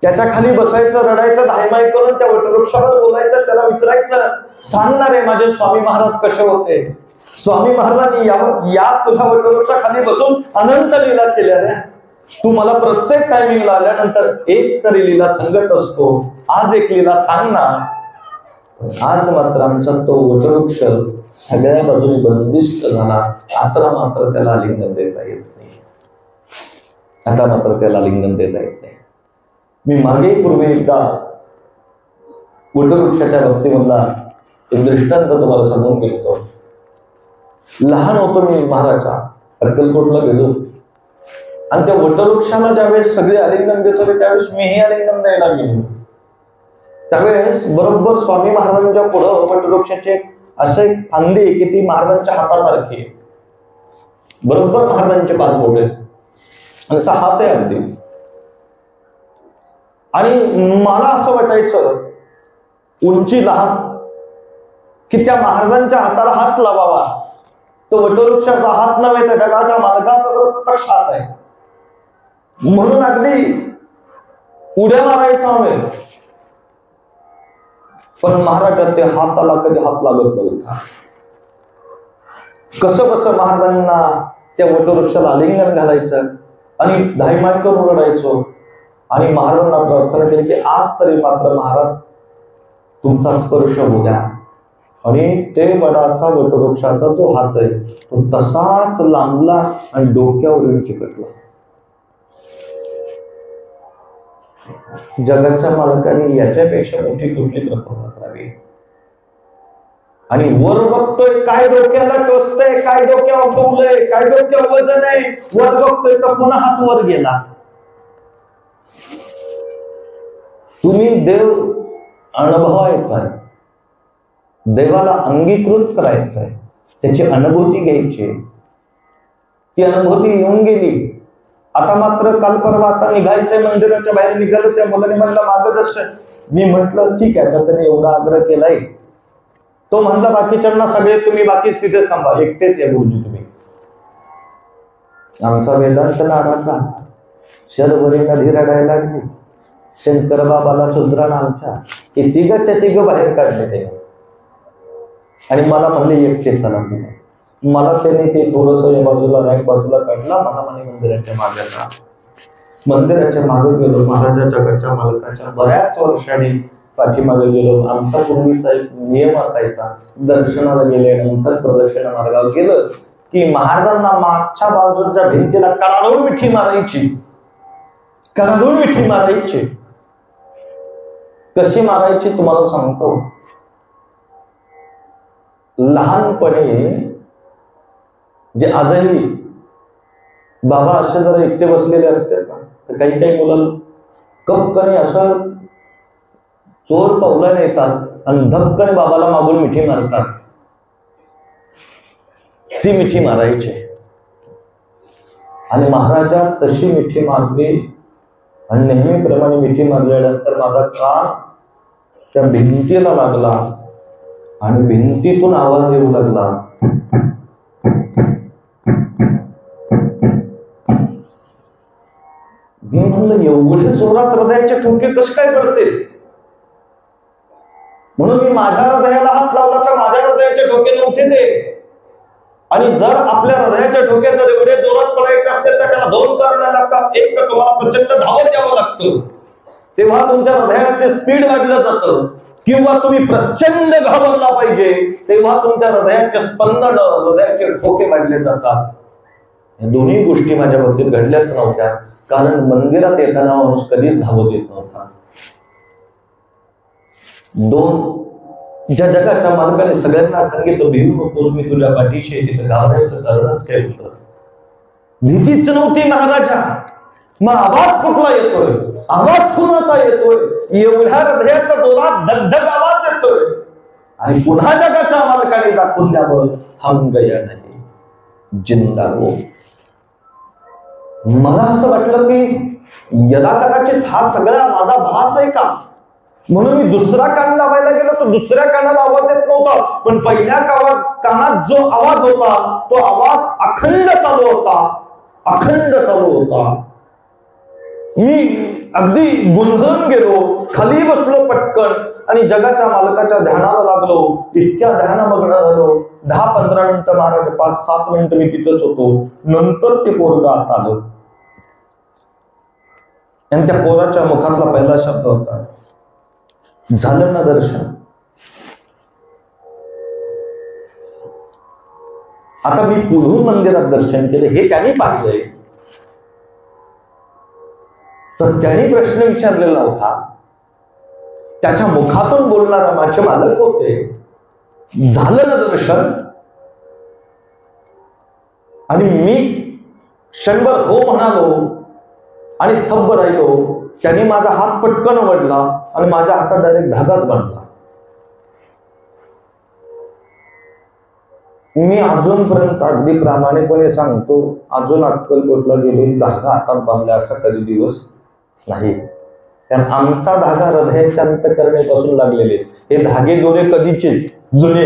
S1: त्याच्या खाली बसायचं, रडायचं, धायमाई करून त्या वटवृक्षावर बोलायचं, त्याला विचारायचं सांगणारे माझे स्वामी महाराज कसे होते. स्वामी महाराजांनी या तुझ्या वटवृक्षाखाली बसून अनंत लीला केल्या रे. तू मला प्रत्येक टायमिंगला आल्यानंतर एक तरी लीला सांगत असतो. आज एक लीला सांग ना. आज मात्र आमचा तो वटवृक्ष सगळ्या बाजूने बंदिष्ट झाला. आता मात्र त्याला आलिंगन देता येत नाही. आता मात्र त्याला आलिंगन देता येत नाही. मी मागे पूर्वी एकदा वटवृक्षाच्या बाबतीमधला एक दृष्टांत तुम्हाला सांगून गेलो. लहान होतो मी महाराजा, अक्कलकोटला गेलो आणि त्या वटवृक्षाला ज्यावेळेस सगळे आलिंगन देत होते त्यावेळेस मीही आलिंगन द्यायला गेलो. त्यावेळेस बरोबर स्वामी महाराजांच्या पुढं वटवृक्षाचे असे फांदी की ती महाराजांच्या हातासारखी आहे, बरोबर महाराजांचे 5 बोट आहेत आणि 6 हात आहे अगदी. आणि मला असं वाटायचं उंची लहान की त्या महाराजांच्या हाताला हात लावावा. तो वटवृक्षाचा हात नव्हे तर जगाच्या मालकाचा प्रत्यक्ष हात आहे, म्हणून अगदी उड्या मारायचा हवे. पण महाराज ते हाताला कधी हात लागत नव्हता. कसं कसं महाराजांना त्या वटवृक्षाला आलिंगन घालायचं आणि धायमान करून रडायचो आणि महाराजांना प्रार्थना केली की आज तरी मात्र महाराज तुमचा स्पर्श होऊ द्या. आणि ते वडाचा वटवृक्षाचा जो हात आहे तो तसाच लांबला आणि डोक्यावरून चिकटला. जगाच्या मालकाने याच्यापेक्षा मोठी कुठली कृपा करावी. आणि वर बघतोय काय डोक्याला टोचतंय, काय डोक्यावर उठवलंय, काय डोक्यावर वजन आहे, वर बघतोय तर पुन्हा हात वर गेला. तुम्ही देव अनुभवायचा आहे, देवाला अंगीकृत करायचं आहे, त्याची अनुभूती घ्यायची. ती अनुभूती येऊन गेली. आता मात्र काल परवा आता निघायचंय, मंदिराच्या बाहेर निघालं. त्या मुलाने म्हणलं मार्गदर्शन. मी म्हंटल ठीक आहे, तर त्याने एवढा आग्रह केलाय. तो म्हणला बाकीच्यांना सगळे तुम्ही बाकी तिथेच थांबा, एकटेच या गुरुजी तुम्ही. आमचा वेदांत नाराचा शरवरी नदी रडायला लागली. शंकर बाबाला सुधरण आमच्या हे तिघच्या तिघ बाहेर काढले ते. आणि मला म्हणले एकटे चला तुम्ही. मला त्याने ते थोडस या बाजूला एक बाजूला काढला. मला म्हणे मंदिराच्या मागाचा. मंदिराच्या मागे गेलो. महाराजाच्या घरच्या मालकाच्या बऱ्याच वर्षांनी पाठीमागे गेलो. आमचा पूर्वीचा एक नियम असायचा, दर्शनाला गेल्यानंतर प्रदक्षिणा मार्गावर गेलं की महाराजांना मागच्या बाजूच्या भिंतीला कडाडून मिठी मारायची. कडाडून मिठी मारायची. कशी मारायची तुम्हाला सांगतो. लहानपणी जे आजही बाबा असे जरा एकटे बसलेले असतात ना, तर काही काही मुलं कपकने असं चोर पावलाने येतात आणि धक्कने बाबाला मागून मिठी मारतात. ती मिठी मारायची. आणि महाराजा तशी मिठी मारली आणि नेहमीप्रमाणे मिठी मारल्यानंतर माझा कान त्या भिंतीला लागला आणि भिंतीतून आवाज येऊ लागला. मी म्हणलं एवढे जोरात हृदयाचे ठोके कसे काय पडते. म्हणून मी माझ्या हृदयाला हात लावला तर माझ्या हृदयाचे ठोके नव्हते ते. आणि जर आपल्या हृदयाच्या ठोके जर एवढे जोरात पडायचे असतील तर त्याला 2 कारणं लागतात. एक तर तुम्हाला प्रचंड धावत यावं लागतं, तेव्हा तुमच्या हृदयाचे स्पीड वाढलं जातं. किंवा तुम्ही प्रचंड घाबरला पाहिजे, तेव्हा तुमच्या हृदयाचे स्पंदन, हृदयाचे ठोके वाढले जातात. या दोन्ही गोष्टी माझ्या बाबतीत घडल्याच नव्हत्या. कारण मंदिरात येताना माणूस कधीच धावत येत नव्हता. 2 ज्या जगाच्या मालकाने सगळ्यांना सांगितलं भिवू नकोस, मी तुझ्या पाठीशी आहे, तिथं घाबरायचं कारणच काय होतं. भीतीच नव्हती महाराजा. मग आवाज कुठला येतोय, आवाज कुणाचा येतोय, एवढ्या हृदयाचा जोरात धगधग आवाज येतोय. आणि पुन्हा जगाच्या मालकाने दाखवून द्यावं हम गया नाही, जिंदा हो. मला असं वाटलं की याला कदाचित हा सगळा माझा भास आहे का. म्हणून मी दुसरा कान लावायला गेलो तर दुसऱ्या कानाला आवाज येत नव्हता. पण पहिल्या कानात जो आवाज होता तो आवाज अखंड चालू होता, अखंड चालू होता. मी अगदी गुंधळून गेलो, खाली बसलो पटकन आणि जगाच्या मालकाच्या ध्यानाला लागलो. इतक्या ध्यानमग्न झालो. 10-15 मिनिटं महाराज, 5-7 मिनिटं मी तिथंच होतो. नंतर ते पोरगा आत आलं आणि त्या पोराच्या मुखातला पहिला शब्द होता, झालं ना दर्शन. आता मी पुढून मंदिरात दर्शन केलं हे त्यांनी पाहिलंय. तर त्यांनी प्रश्न विचारलेला होता. त्याच्या मुखातून बोलणारा माझे मालक होते. झालं ना दर्शन. आणि मी क्षणभर हो म्हणालो आणि स्तब्ध राहिलो. त्याने माझा हात पटकन ओढला आणि माझ्या हातात डायरेक्ट धागाच बांधला. मी अजूनपर्यंत अगदी प्रामाणिकपणे सांगतो, अजून अक्कलकोटला गेले धागा हातात बांधला असा कधी दिवस नाही. कारण आमचा धागा हृदयाच्या अंतःकरणेपासून लागलेले. हे धागे दोरे कधीचे जुने,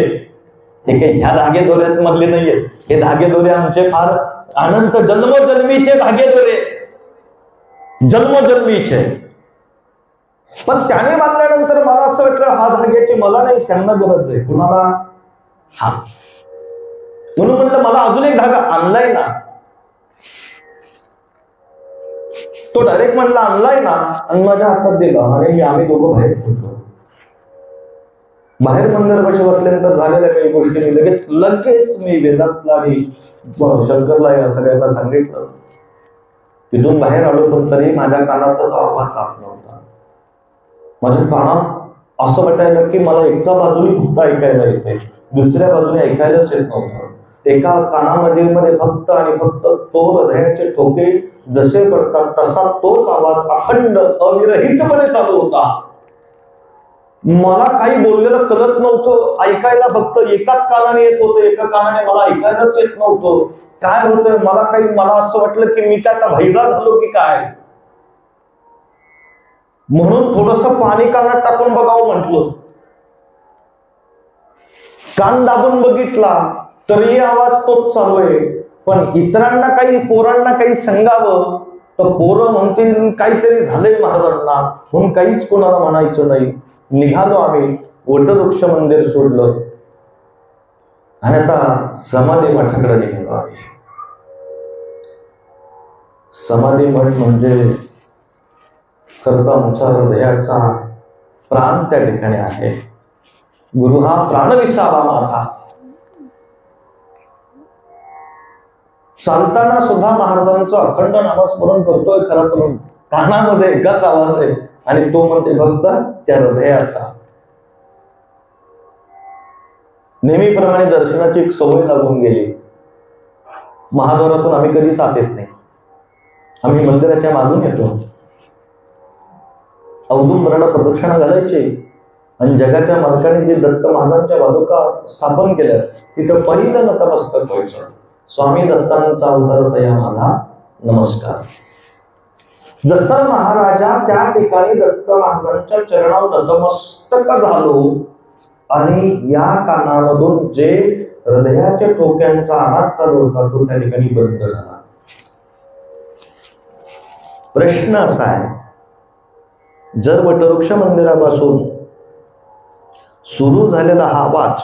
S1: हे काही ह्या धागे दोऱ्यात मधले नाहीये. हे धागे दोरे आमचे फार अनंत जन्मोजन्मीचे धागे दोरे, जन्मोजन्मीचे. पण त्याने बांधल्यानंतर मला असं वाटलं हा धाग्याची मला नाही, त्यांना गरज आहे. कुणाला? हा. म्हणून म्हटलं मला अजून एक धागा आणलाय ना. तो डायरेक्ट म्हणला आणलाय ना, आणि माझ्या हातात दिला. आणि आम्ही दोघं बाहेर पडलो. बाहेर मंदिरापाशी बसल्यानंतर झालेल्या काही गोष्टी मी लगेच मी वेदांतला आणि शंकरला या सगळ्यांना सांगितलं. तिथून बाहेर आलो, पण तरी माझ्या कानातला तो आवाज जात नव्हता. माझ्या कानात असं वाटायला की मला एका बाजूने फक्त ऐकायला येते, दुसऱ्या बाजूने ऐकायलाच येत नव्हतं. एका कानामध्ये फक्त आणि फक्त तो हृदयाचे ठोके जसे पडतात तसा तोच आवाज अखंड अविरहितपणे चालू होता. मला काही बोललेलं कळत नव्हतं. ऐकायला फक्त एकाच कानाने येत होतं, एका कानाने मला ऐकायलाच येत नव्हतं. काय होतंय मला असं वाटलं की मी काय आता भैरा झालो की काय. म्हणून थोडस पाणी कानात टाकून बघावं म्हटलं. कान दाबून बघितला तरी आवाज तोच चालू आहे. पण इतरांना काही पोरांना काही सांगावं तर पोरं म्हणतील काहीतरी झालंय महाराजांना, म्हणून काहीच कोणाला म्हणायचं नाही. निघालो आम्ही. वटवृक्ष मंदिर सोडलं आणि आता समाधी मठाकडे निघालो आम्ही. समाधी मठ म्हणजे खरं तर आमच्या हृदयाचा प्राण त्या ठिकाणी आहे. गुरु हा प्राण विसावा माझा. चालताना सुद्धा महाराजांचं अखंड नामस्मरण करतोय. खरं तर कानामध्ये एकच आवाज आहे आणि तो म्हणते फक्त त्या हृदयाचा. नेहमीप्रमाणे दर्शनाची एक सवय लागून गेली. महाद्वारातून आम्ही कधीच आत येत नाही. आम्ही मंदिराच्या मागून येतो. औदुंबराला प्रदक्षिणा घालायची आणि जगाच्या मालकाने जे दत्त महाराजांच्या पादुका स्थापन केल्या तिथं पहिलं नतमस्तक व्हायचं. स्वामी दत्तांचा अवतार तया माझा नमस्कार. जसं महाराजा त्या ठिकाणी दत्त महाराजांच्या चरणावर नतमस्तक झालो आणि या कानामधून जे हृदयाच्या ठोक्यांचा आवाज चालू होता तो त्या ठिकाणी बंद झाला. प्रश्न असा आहे, जर वटवृक्ष मंदिरापासून सुरू झालेला हा आवाज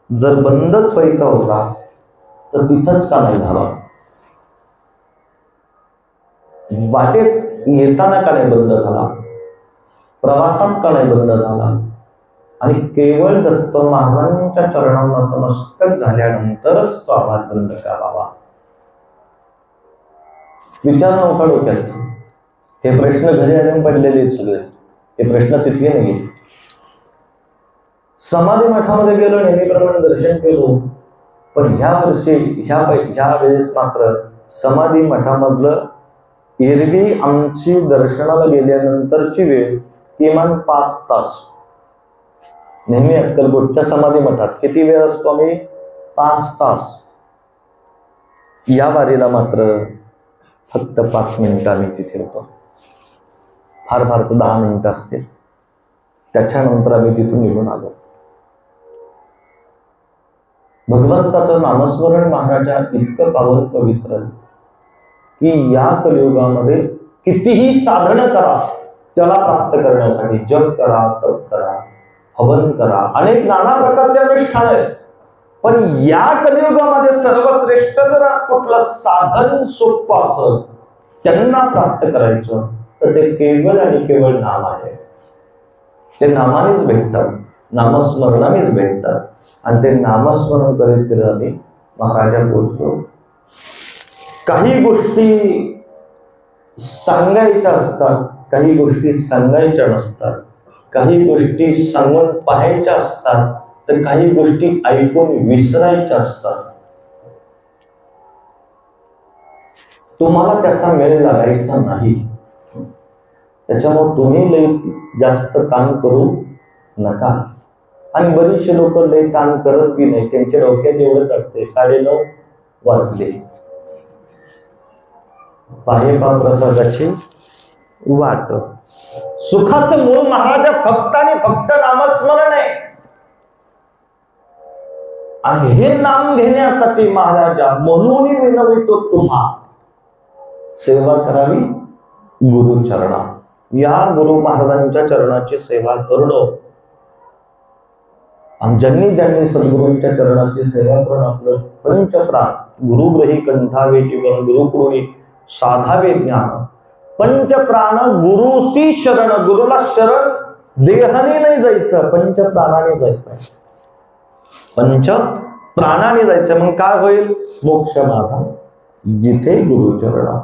S1: जर बंदच व्हायचा होता तर तिथंच का नाही झाला? वाटेत येताना का नाही बंद झाला? प्रवासात का नाही बंद झाला? आणि केवळ दत्त महाराजांच्या चरणांना नतमस्तक झाल्यानंतरच तो आवाज बंद करावा? विचार नव्हता डोक्यात. हे प्रश्न घरी आले पडलेले सगळे. हे प्रश्न तिथले नाही. समाधी मठामध्ये गेलो, नेहमीप्रमाणे दर्शन केलो. पण ह्या वर्षी ह्या वेळेस मात्र समाधी मठामधलं एरवी आमची दर्शनाला गेल्यानंतरची वेळ किमान 5 तास. नेहमी अक्कलकोटच्या समाधी मठात किती वेळ असतो आम्ही? 5 तास. या वारीला मात्र फक्त 5 मिनिटं आम्ही तिथे होतो. फार तर 10 मिनिटं असतील. त्याच्यानंतर आम्ही तिथून निघून आलो. भगवंताचं नामस्मरण महाराजा इतकं पावन पवित्र की या कलियुगामध्ये कितीही साधन करा त्याला प्राप्त करण्यासाठी जप करा, तप करा, हवन करा, अनेक नाना प्रकारचे अनुष्ठान आहेत. पण या कलियुगामध्ये सर्वश्रेष्ठ जर कुठलं साधन सोपं असं त्यांना प्राप्त करायचं तर ते केवळ आणि केवळ नाम आहे. ते नामानेच भेटतात, नामस्मरणानेच भेटतात. आणि ते नामस्मरण करीत आम्ही महाराजा पोहोचलो. काही गोष्टी सांगायच्या असतात, काही गोष्टी सांगायच्या नसतात, काही गोष्टी सांगून पाहायच्या असतात, तर काही गोष्टी ऐकून विसरायच्या असतात. तुम्हाला त्याचा मेळ लागायचा नाही. त्याच्यामुळे तुम्ही लई जास्त ताण करू नका. आणि बरीचसे लोक लई ताण करत बी नाही, त्यांच्या डोक्यात एवढंच असते 9:30 वाजले, पाहे प्रसादाची वाट. सुखाचं मूळ महाराजा फक्त आणि फक्त नामस्मरण आहे. आणि हे नाम घेण्यासाठी महाराजा म्हणून विनवितो तुम्हा सेवा करावी गुरुचरणा. या गुरु महाराजांच्या चरणाची सेवा करणं. आणि ज्यांनी सद्गुरूंच्या चरणाची सेवा करून आपलं पंचप्राण गुरुग्रही कंठावे जीवन गुरुकृणी साधावे ज्ञान. पंचप्राण गुरुसी शरण. गुरुला शरण देहाने नाही जायचं, पंचप्राणाने जायचं. पंच प्राणाने जायचं. मग काय होईल? मोक्ष माझा जिथे गुरुचरण.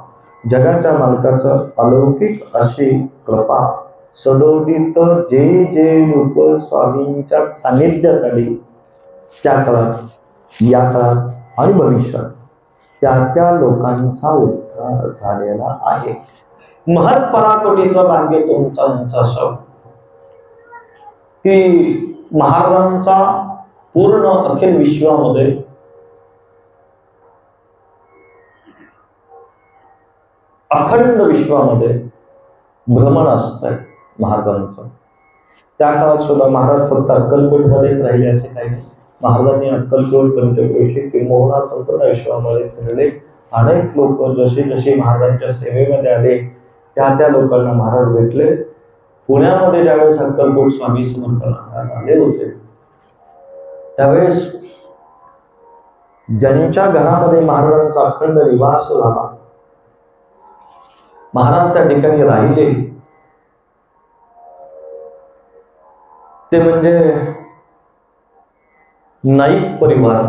S1: जगाच्या मालकाचं अलौकिक अशी कृपा सदोदित जे जे लोक स्वामींच्या सानिध्यात आली त्या काळात, या काळात आणि भविष्यात त्या लोकांचा उद्धार झालेला आहे. महत् पराकोटीचा भाग्य तुमचा उंच असावं की महाराजांचा पूर्ण अखिल विश्वामध्ये अखंड विश्वामध्ये भ्रमण असतंय महाराजांचं. त्या काळात सुद्धा महाराज फक्त अक्कलकोटमध्येच राहिले असे काही नाही. महाराजांनी अक्कलकोट, पंचक्रोशी किंबहुना संपूर्ण विश्वामध्ये फिरले. अनेक लोक जसे जसे महाराजांच्या सेवेमध्ये आले त्या लोकांना महाराज भेटले. पुण्यामध्ये ज्यावेळेस अक्कलकोट स्वामी समर्थ महाराज आले होते त्यावेळेस ज्यांच्या घरामध्ये महाराजांचा अखंड निवास झाला, महाराज त्या ठिकाणी राहिले, ते म्हणजे नाईक परिवार.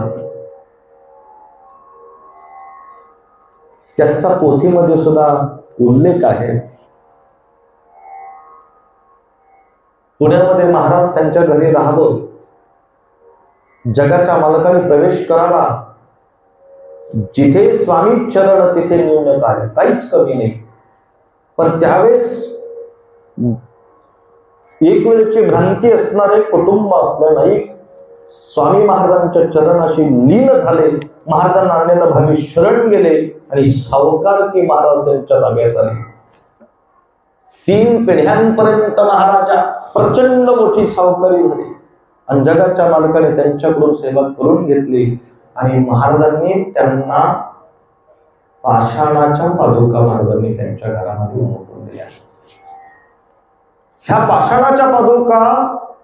S1: त्यांचा पोथीमध्ये सुद्धा उल्लेख आहे. पुण्यामध्ये महाराज त्यांच्या घरी राहावं, जगाच्या मालकाने प्रवेश करावा, जिथे स्वामी चरण तिथे न्यून काय, काहीच कमी नाही. पण त्यावेळेस एक वेळची भ्रांती असणारे कुटुंब आपलं नाईक स्वामी महाराजांच्या चरणाशी लीन झाले. महाराजांना आणलेलं भावी शरण गेले आणि सावकार की महाराज त्यांच्या ताब्यात आले. 3 पिढ्यांपर्यंत महाराजा प्रचंड मोठी सावकारी झाली आणि जगाच्या मालकाने त्यांच्याकडून सेवा करून घेतली. आणि महाराजांनी त्यांना पाषाणाच्या पादुका महाराजांनी त्यांच्या घरामध्ये उमटून दिल्या. ह्या पाषाणाच्या पादुका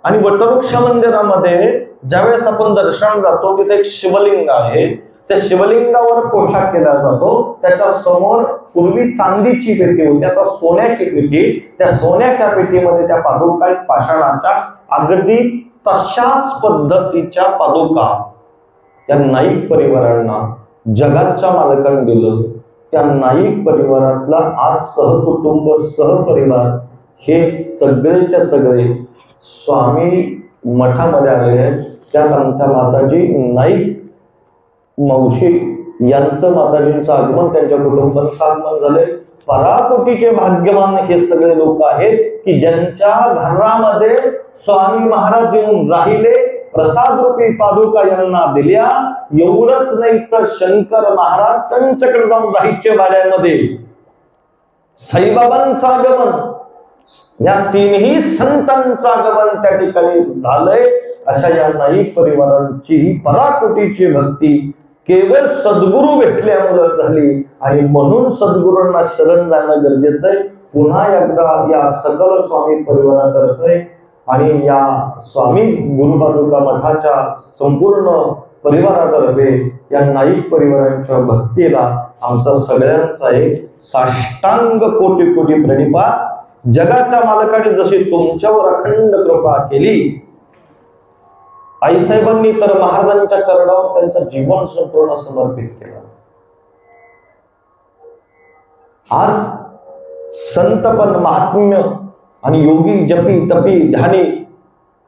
S1: आणि वटवृक्ष मंदिरामध्ये ज्यावेळेस आपण दर्शन जातो तिथे एक शिवलिंग आहे. त्या शिवलिंगावर पोशाख केला जातो. त्याच्या समोर पूर्वी चांदीची पेटी होती, आता सोन्याची पेटी. त्या सोन्याच्या पेटीमध्ये त्या पादुका पाषाणाच्या अगदी तशाच पद्धतीच्या पादुका त्या नाईक परिवारांना जगाच्या मालकाने दिलं. त्या नाईक परिवारातला आज सहकुटुंब सहपरिवार हे सगळेच्या सगळे स्वामी मठामध्ये आलेले आहेत. त्यात आमच्या माताजी नाईक मावशी यांचं माताजींचं आगमन, त्यांच्या कुटुंबाचं आगमन झाले. पराकोटीचे भाग्यवान हे सगळे लोक आहेत की ज्यांच्या घरामध्ये स्वामी महाराज येऊन राहिले, प्रसाद रूपी पादुका यांना दिल्या. एवढंच नाही तर शंकर महाराज त्यांच्याकडे जाऊन राहायचे वाड्यामध्ये. साईबाबांचं आगमन, या 3ही संतांचं आगमन त्या ठिकाणी झालंय. अशा या नाईक परिवारांची पराकोटीची भक्ती केवळ सद्गुरू भेटल्यामुळे झाली. आणि म्हणून सद्गुरूंना शरण जाणं गरजेचं आहे. पुन्हा एकदा या सकल स्वामी परिवारातर्फे आणि या स्वामी गुरुपादुका मठाच्या संपूर्ण परिवारातर्फे या नाईक परिवारांच्या भक्तीला आमचा सगळ्यांचा एक साष्टांग कोटी कोटी प्रणिपात. जगाच्या मालकाने जशी तुमच्यावर अखंड कृपा केली, आईसाहेबांनी तर महाराजांच्या चरणावर त्यांचं जीवन संपूर्ण समर्पित केलं. आज संतपण महात्म्य आणि योगी जपी तपी ध्यानी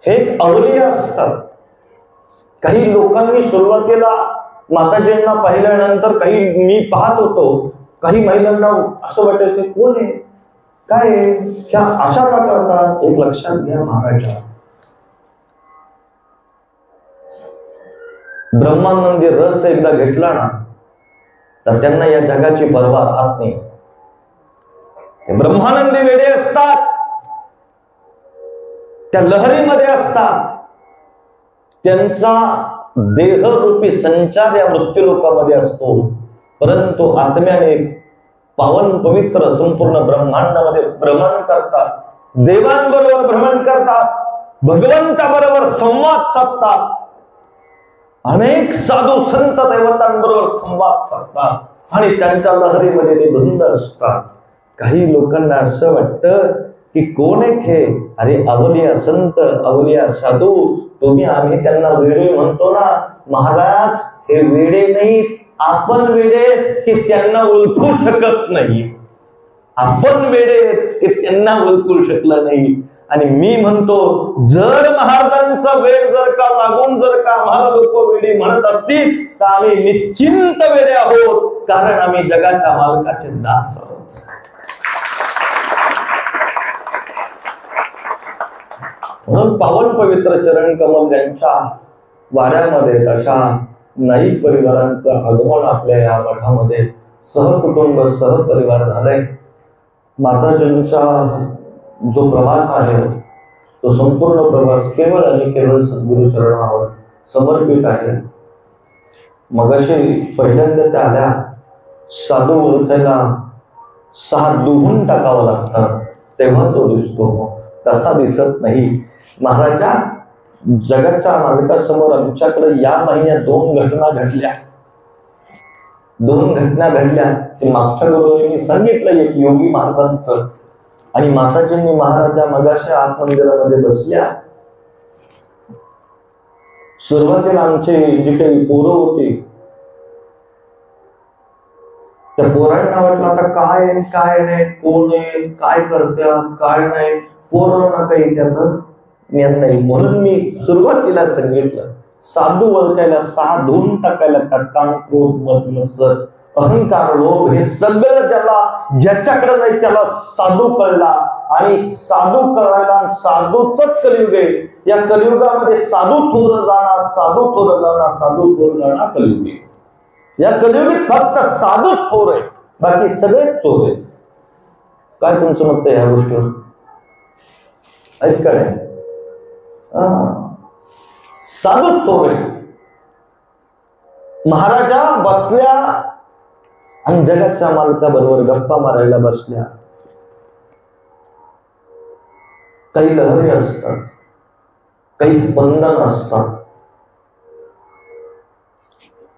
S1: हे एक अवलिया असतात. काही लोकांनी सुरुवातीला माताजींना पाहिल्यानंतर, काही मी पाहत होतो, काही महिलांना असं वाटायचं कोण आहे, काय ह्या अशा का करतात? एक लक्षात घ्या महाराजा, ब्रह्मानंदी रस एकदा घेतला ना तर त्यांना या जगाची पर्वा राहत नाही. ब्रह्मानंदी वेडे असतात, त्या लहरीमध्ये असतात, त्यांचा देहरूपी संचार या मृत्यू लोकामध्ये असतो, परंतु आत्म्याने पावन पवित्र संपूर्ण ब्रह्मांडामध्ये भ्रमण करतात, देवांबरोबर भ्रमण करतात, भगवंताबरोबर संवाद साधतात, अनेक साधू संत दैवतांबरोबर संवाद साधतात आणि त्यांच्या लहरीमध्ये ते धुंद असतात. काही लोकांना असं वाटतं की कोण आहे हे? अरे अवलिया संत, अवलिया साधू, तुम्ही आम्ही त्यांना वेडे म्हणतो ना. महाराज, हे वेडे नाहीत, आपण वेडे की त्यांना ओळखू शकत नाही. आपण वेडे की त्यांना ओळखू शकलं नाही. आणि मी म्हणतो, जर महाराजांचा वेळ जर का लागून जर का आम्हाला लोक वेडे म्हणत असतील तर आम्ही निश्चिंत वेडे आहोत, कारण आम्ही जगाच्या मालकाचे दास आहोत. म्हणून पावन पवित्र चरण कमल यांच्या वाड्यामध्ये अशा नाईक परिवारांचं आगमन आपल्या या मठामध्ये सहकुटुंब सहपरिवार झालंय. माताजींचा जो प्रवास आहे तो संपूर्ण प्रवास केवळ आणि केवळ सद्गुरु चरणावर समर्पित आहे. मगाशी पहिल्यांदा त्या आल्या, साधू ओळखायला 6 दुहून टाकावं लागतं तेव्हा तो दिसतो, तसा दिसत नाही. महाराजा, जगाच्या मालकासमोर आमच्याकडे या महिन्यात 2 घटना घडल्या. 2 घटना घडल्या. ते मागच्या गुरुवारी सांगितलं एक योगी महाराजांचं. आणि माताजींनी महाराजा मगाशी आत मंदिरामध्ये बसल्या. सुरुवातीला आमचे जे काही पोरं होते त्या पोरांना वाटलं आता काय नाही, कोण आहे, काय करतात, काय नाही, पोरांना काही त्याचं ज्ञान नाही. म्हणून मी सुरुवातीला सांगितलं, साधू ओळखायला 6 धुवून टाकायला काम, क्रोध, मद, मत्सर, अहंकार, लोभ हे सगळं ज्याच्याकडे नाही त्याला साधू कळला. आणि साधू कळायला साधूच कलियुग आहे. या कलियुगामध्ये साधू थोर जाणार, साधू थोर जाणार, साधू थोर जाणार कलियुग आहे. या कलियुगात फक्त साधूच थोर आहे, बाकी सगळेच चोर आहेत. काय तुमचं मत आहे ह्या गोष्टीवर? ऐका नाही, साधूच थोर आहे. महाराजा बसल्या आणि जगाच्या मालकाबरोबर गप्पा मारायला बसल्या. काही लहरी असतात, काही स्पंदन असतात,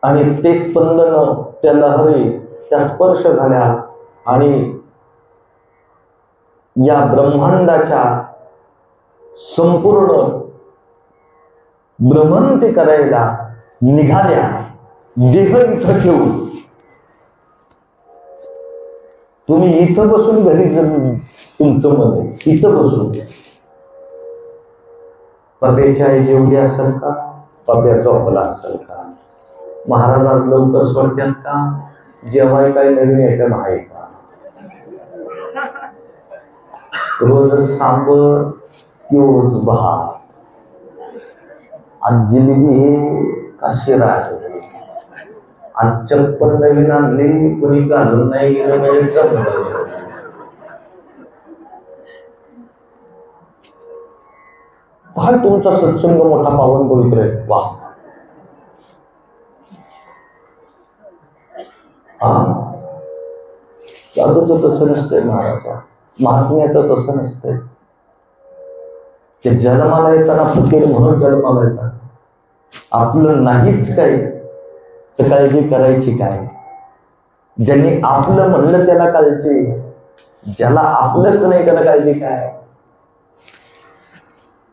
S1: आणि ते स्पंदन, त्या लहरी, त्या स्पर्श झाल्या आणि या ब्रह्मांडाच्या संपूर्ण भ्रमंती करायला निघाल्या. देह इथं ठेवून तुम्ही इथं बसून घरी तुमचं मन आहे इथं बसून पप्याची आई जेवली असेल का? पप्या झोपला असेल का? महाराज आज लवकर सोडतात का? जेव्हा काही नवीन आयटम आहे का? रोज सांबर रोज भात, आज जिलेबी का शिरा आहे, आज चप्पल नवीन आणली, कोणी घालून नाही गेलं म्हणजे जमलं. काय तुमचा सत्संग मोठा पावन पवित्र आहे. वा, साधूचं तसं नसतंय महाराजा, महात्म्याचं तसं नसतंय. ते जन्माला येताना फकीर म्हणून जन्माला येतात. आपलं नाहीच काय तर काळजी करायची काय? ज्यांनी आपलं म्हणलं त्याला काळजी, ज्याला आपलंच नाही त्याला काळजी काय?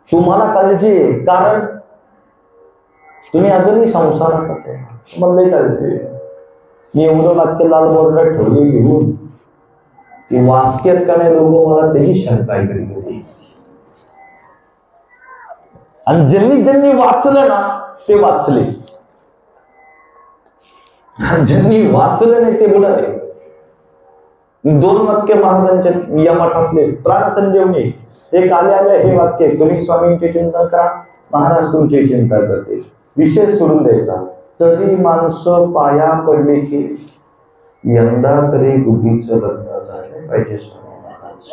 S1: तुम्हाला काळजी आहे कारण तुम्ही अजूनही संसारातच आहे. मला काळजी, मी एवढं वाक्य लाल बोर्डात ठेवले घेऊन की वाचतेत का नाही लोक, मला त्याची शंका आहे. आणि ज्यांनी वाचलं ना ते वाचले, ज्यांनी वाचलं नाही ते बुडाले.
S2: दोन वाक्य महाराजांच्या या मठातले प्राणसंजीवनी. एक आले आले हे वाक्य, तुम्ही स्वामींचे चिंतन करा, महाराज तुमची चिंता करते, विषय सोडून द्यायचा. तरी माणसं पाया पडले की यंदा तरी गुढीचं लग्न झालं पाहिजे स्वामी महाराज.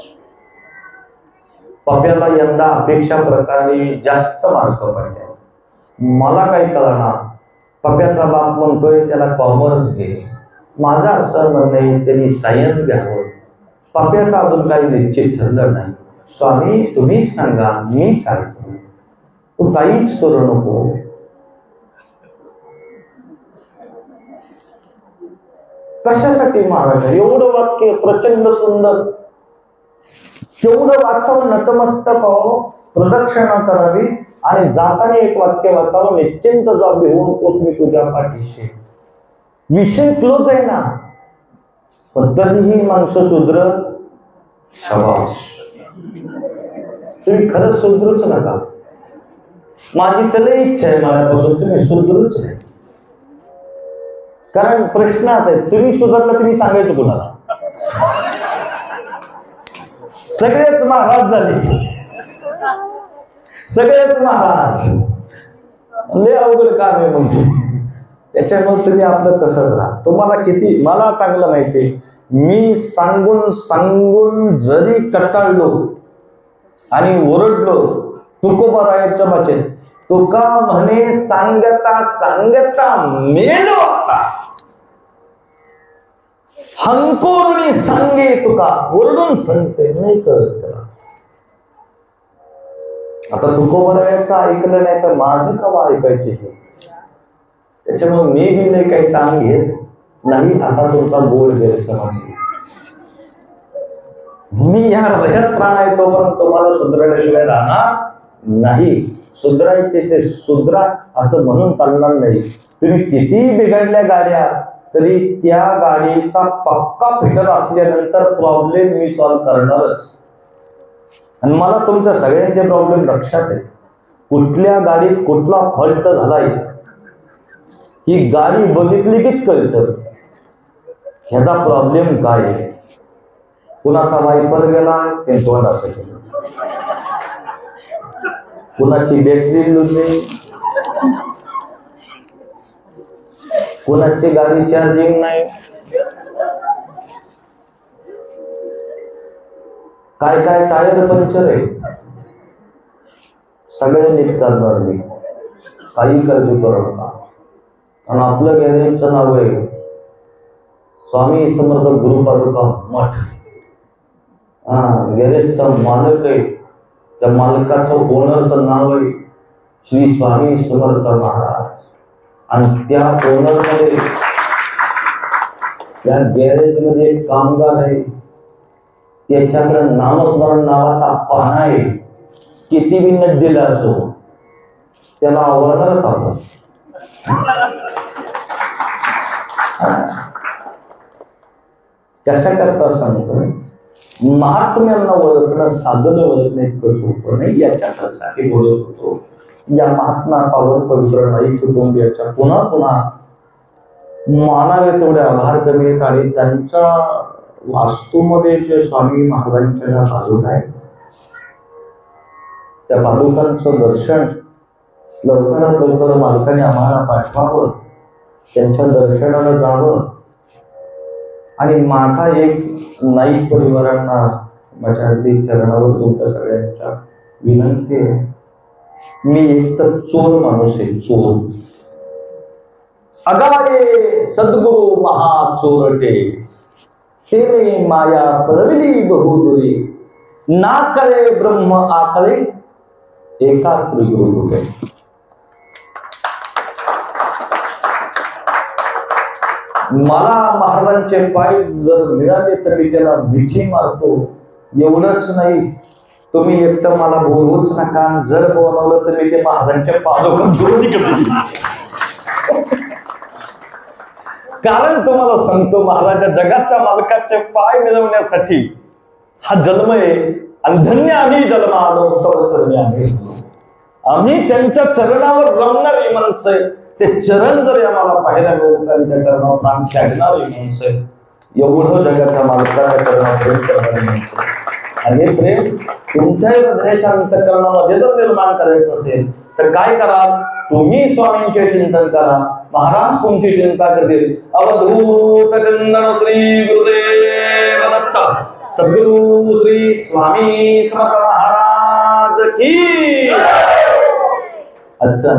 S2: पप्याला यंदा अपेक्षा प्रकारे जास्त मार्क पडले. मला काही कळणार, पप्याचा बाप म्हणतोय त्याला कॉमर्स घे, माझं असं म्हणणं आहे त्यांनी सायन्स घ्यावं. पप्याचं अजून काही निश्चित ठरलं नाही. स्वामी तुम्हीच सांगा मी काय करू, तू काहीच करू नको. कशासाठी महाराज एवढं वाक्य प्रचंड सुंदर, तेवढं वाचावं, नतमस्तक हो, प्रदक्षिणा करावी आणि जाताना एक वाक्य वाचावं, निश्चिंत जा भिवून कोस मी तुझ्या पाठीशी. विषय क्लोज आहे ना, पण तरीही माणसं सुधरत. शाबास, तुम्ही खरंच सुधरूच नका. माझी तर इच्छा आहे माझ्यापासून तुम्ही सुधरूच नाही. कारण प्रश्न असा आहे, तुम्ही सुधारला तुम्ही सांगायचं कुणाला? सगळेच महाराज झाले, सगळेच महाराज, लय अवघड काम आहे म्हणते. त्याच्यामुळे तुम्ही आपलं तसंच राहा. तुम्हाला किती, मला चांगलं माहिती, मी सांगून सांगून जरी कंटाळलो आणि ओरडलो, तुकोबारायाच्या भाषेत तुका म्हणे सांगता सांगता मेलो आता, हंकोरणी सांगे तुका, ओरडून सांगते नाही कळत त्याला. आता तुकोबारायाचं ऐकलं नाही तर माझं कवा ऐकायचे? त्याच्यामुळे मी गेले काही ताण घेत नाही असा तुमचा बोल गैरसमज. मी या हृदयात प्राण आहे तोपर्यंत तुम्हाला सुधारल्याशिवाय राहणार नाही. सुधरायचे ते सुधरा असं म्हणून चालणार नाही. तुम्ही किती बिघडल्या गाड्या तरी त्या गाडीचा पक्का फिटर असल्यानंतर प्रॉब्लेम मी सॉल्व्ह करणारच. आणि मला तुमच्या सगळ्यांचे प्रॉब्लेम लक्षात आहे. कुठल्या गाडीत कुठला फॉल्ट झालाय ही गाडी बघितली कीच कळतं ह्याचा प्रॉब्लेम काय आहे. कुणाचा वायपर गेला ते तोंड असं केलं, कुणाची बॅटरी लुजली, कुणाची गाडी चार्जिंग नाही, काय काय टायर पंक्चर आहे. सगळे नीट करणार मी, काही काळजी करू नका. आणि आपलं गॅरेजचं नाव आहे स्वामी समर्थ गुरुपादुका मठ. गॅरेजचा मालक आहे, त्या मालकाचं ओनरचं नाव आहे श्री स्वामी समर्थ महाराज. आणि त्या ओनरमध्ये, त्या गॅरेजमध्ये एक कामगार आहे, त्याच्याकडे नामस्मरण नावाचा पाना आहे. किती बी नट दिला असो त्याला आवडणारच आवडतं. कशा करता सांगतोय, महात्म्यांना ओळखणं साधन ओळखणं इतकं सोपं नाही. याच्यासाठी बोलत होतो. या महात्मा पावन पवित्र नाही कुटुंबियाच्या पुन्हा पुन्हा मानावे तेवढे आभार कमी आहेत. आणि त्यांच्या वास्तूमध्ये जे स्वामी महाराजांच्या ज्या पादुका आहेत त्या पादुकांचं दर्शन लवकरात लवकर मालकाने आम्हाला पाठवावं, त्यांच्या दर्शनाला जावं. आणि माझा एक नाईक परिवारांना माझ्या अगदी चरणावर तुमच्या सगळ्यांच्या विनंती आहे. मी एक तर चोर माणूस आहे, चोर. अगाये सद्गुरु महाचोरटे, तेने माया पळविली बहुदुरी, ना करे ब्रह्म आकळे, एका श्री गुरु गुटे. मला महाराजांचे पाय जर मिळाले तर मी त्याला मिठी मारतो. एवढंच नाही, तुम्ही एक तर मला बोलवूच नका, जर बोलावलं तर मी ते महाराजांच्या पादुकात दोन्ही कारण तुम्हाला सांगतो, महाराजा जगाच्या मालकाचे पाय मिळवण्यासाठी हा जन्म आहे. आणि धन्य आम्ही जन्म आलो तव चरणी आम्ही त्यांच्या चरणावर रमणारी माणसं. ते चरण जर आम्हाला पाहायला मिळत आणि त्या चरणावर प्राण त्यागणारी माणसं. एवढं जगाच्या मालकाच्या चरणात प्रेम करणारे माणसं. आणि हे प्रेम तुमच्या हृदयाच्या अंतःकरणामध्ये जर निर्माण करायचं असेल तर काय करा, तुम्ही स्वामींचे चिंतन करा, महाराज तुमची चिंता करतील. अवधूत चंदन श्री गुरुदेव दत्त. सद्गुरु श्री स्वामी समर्थ महाराज की. अच्छा.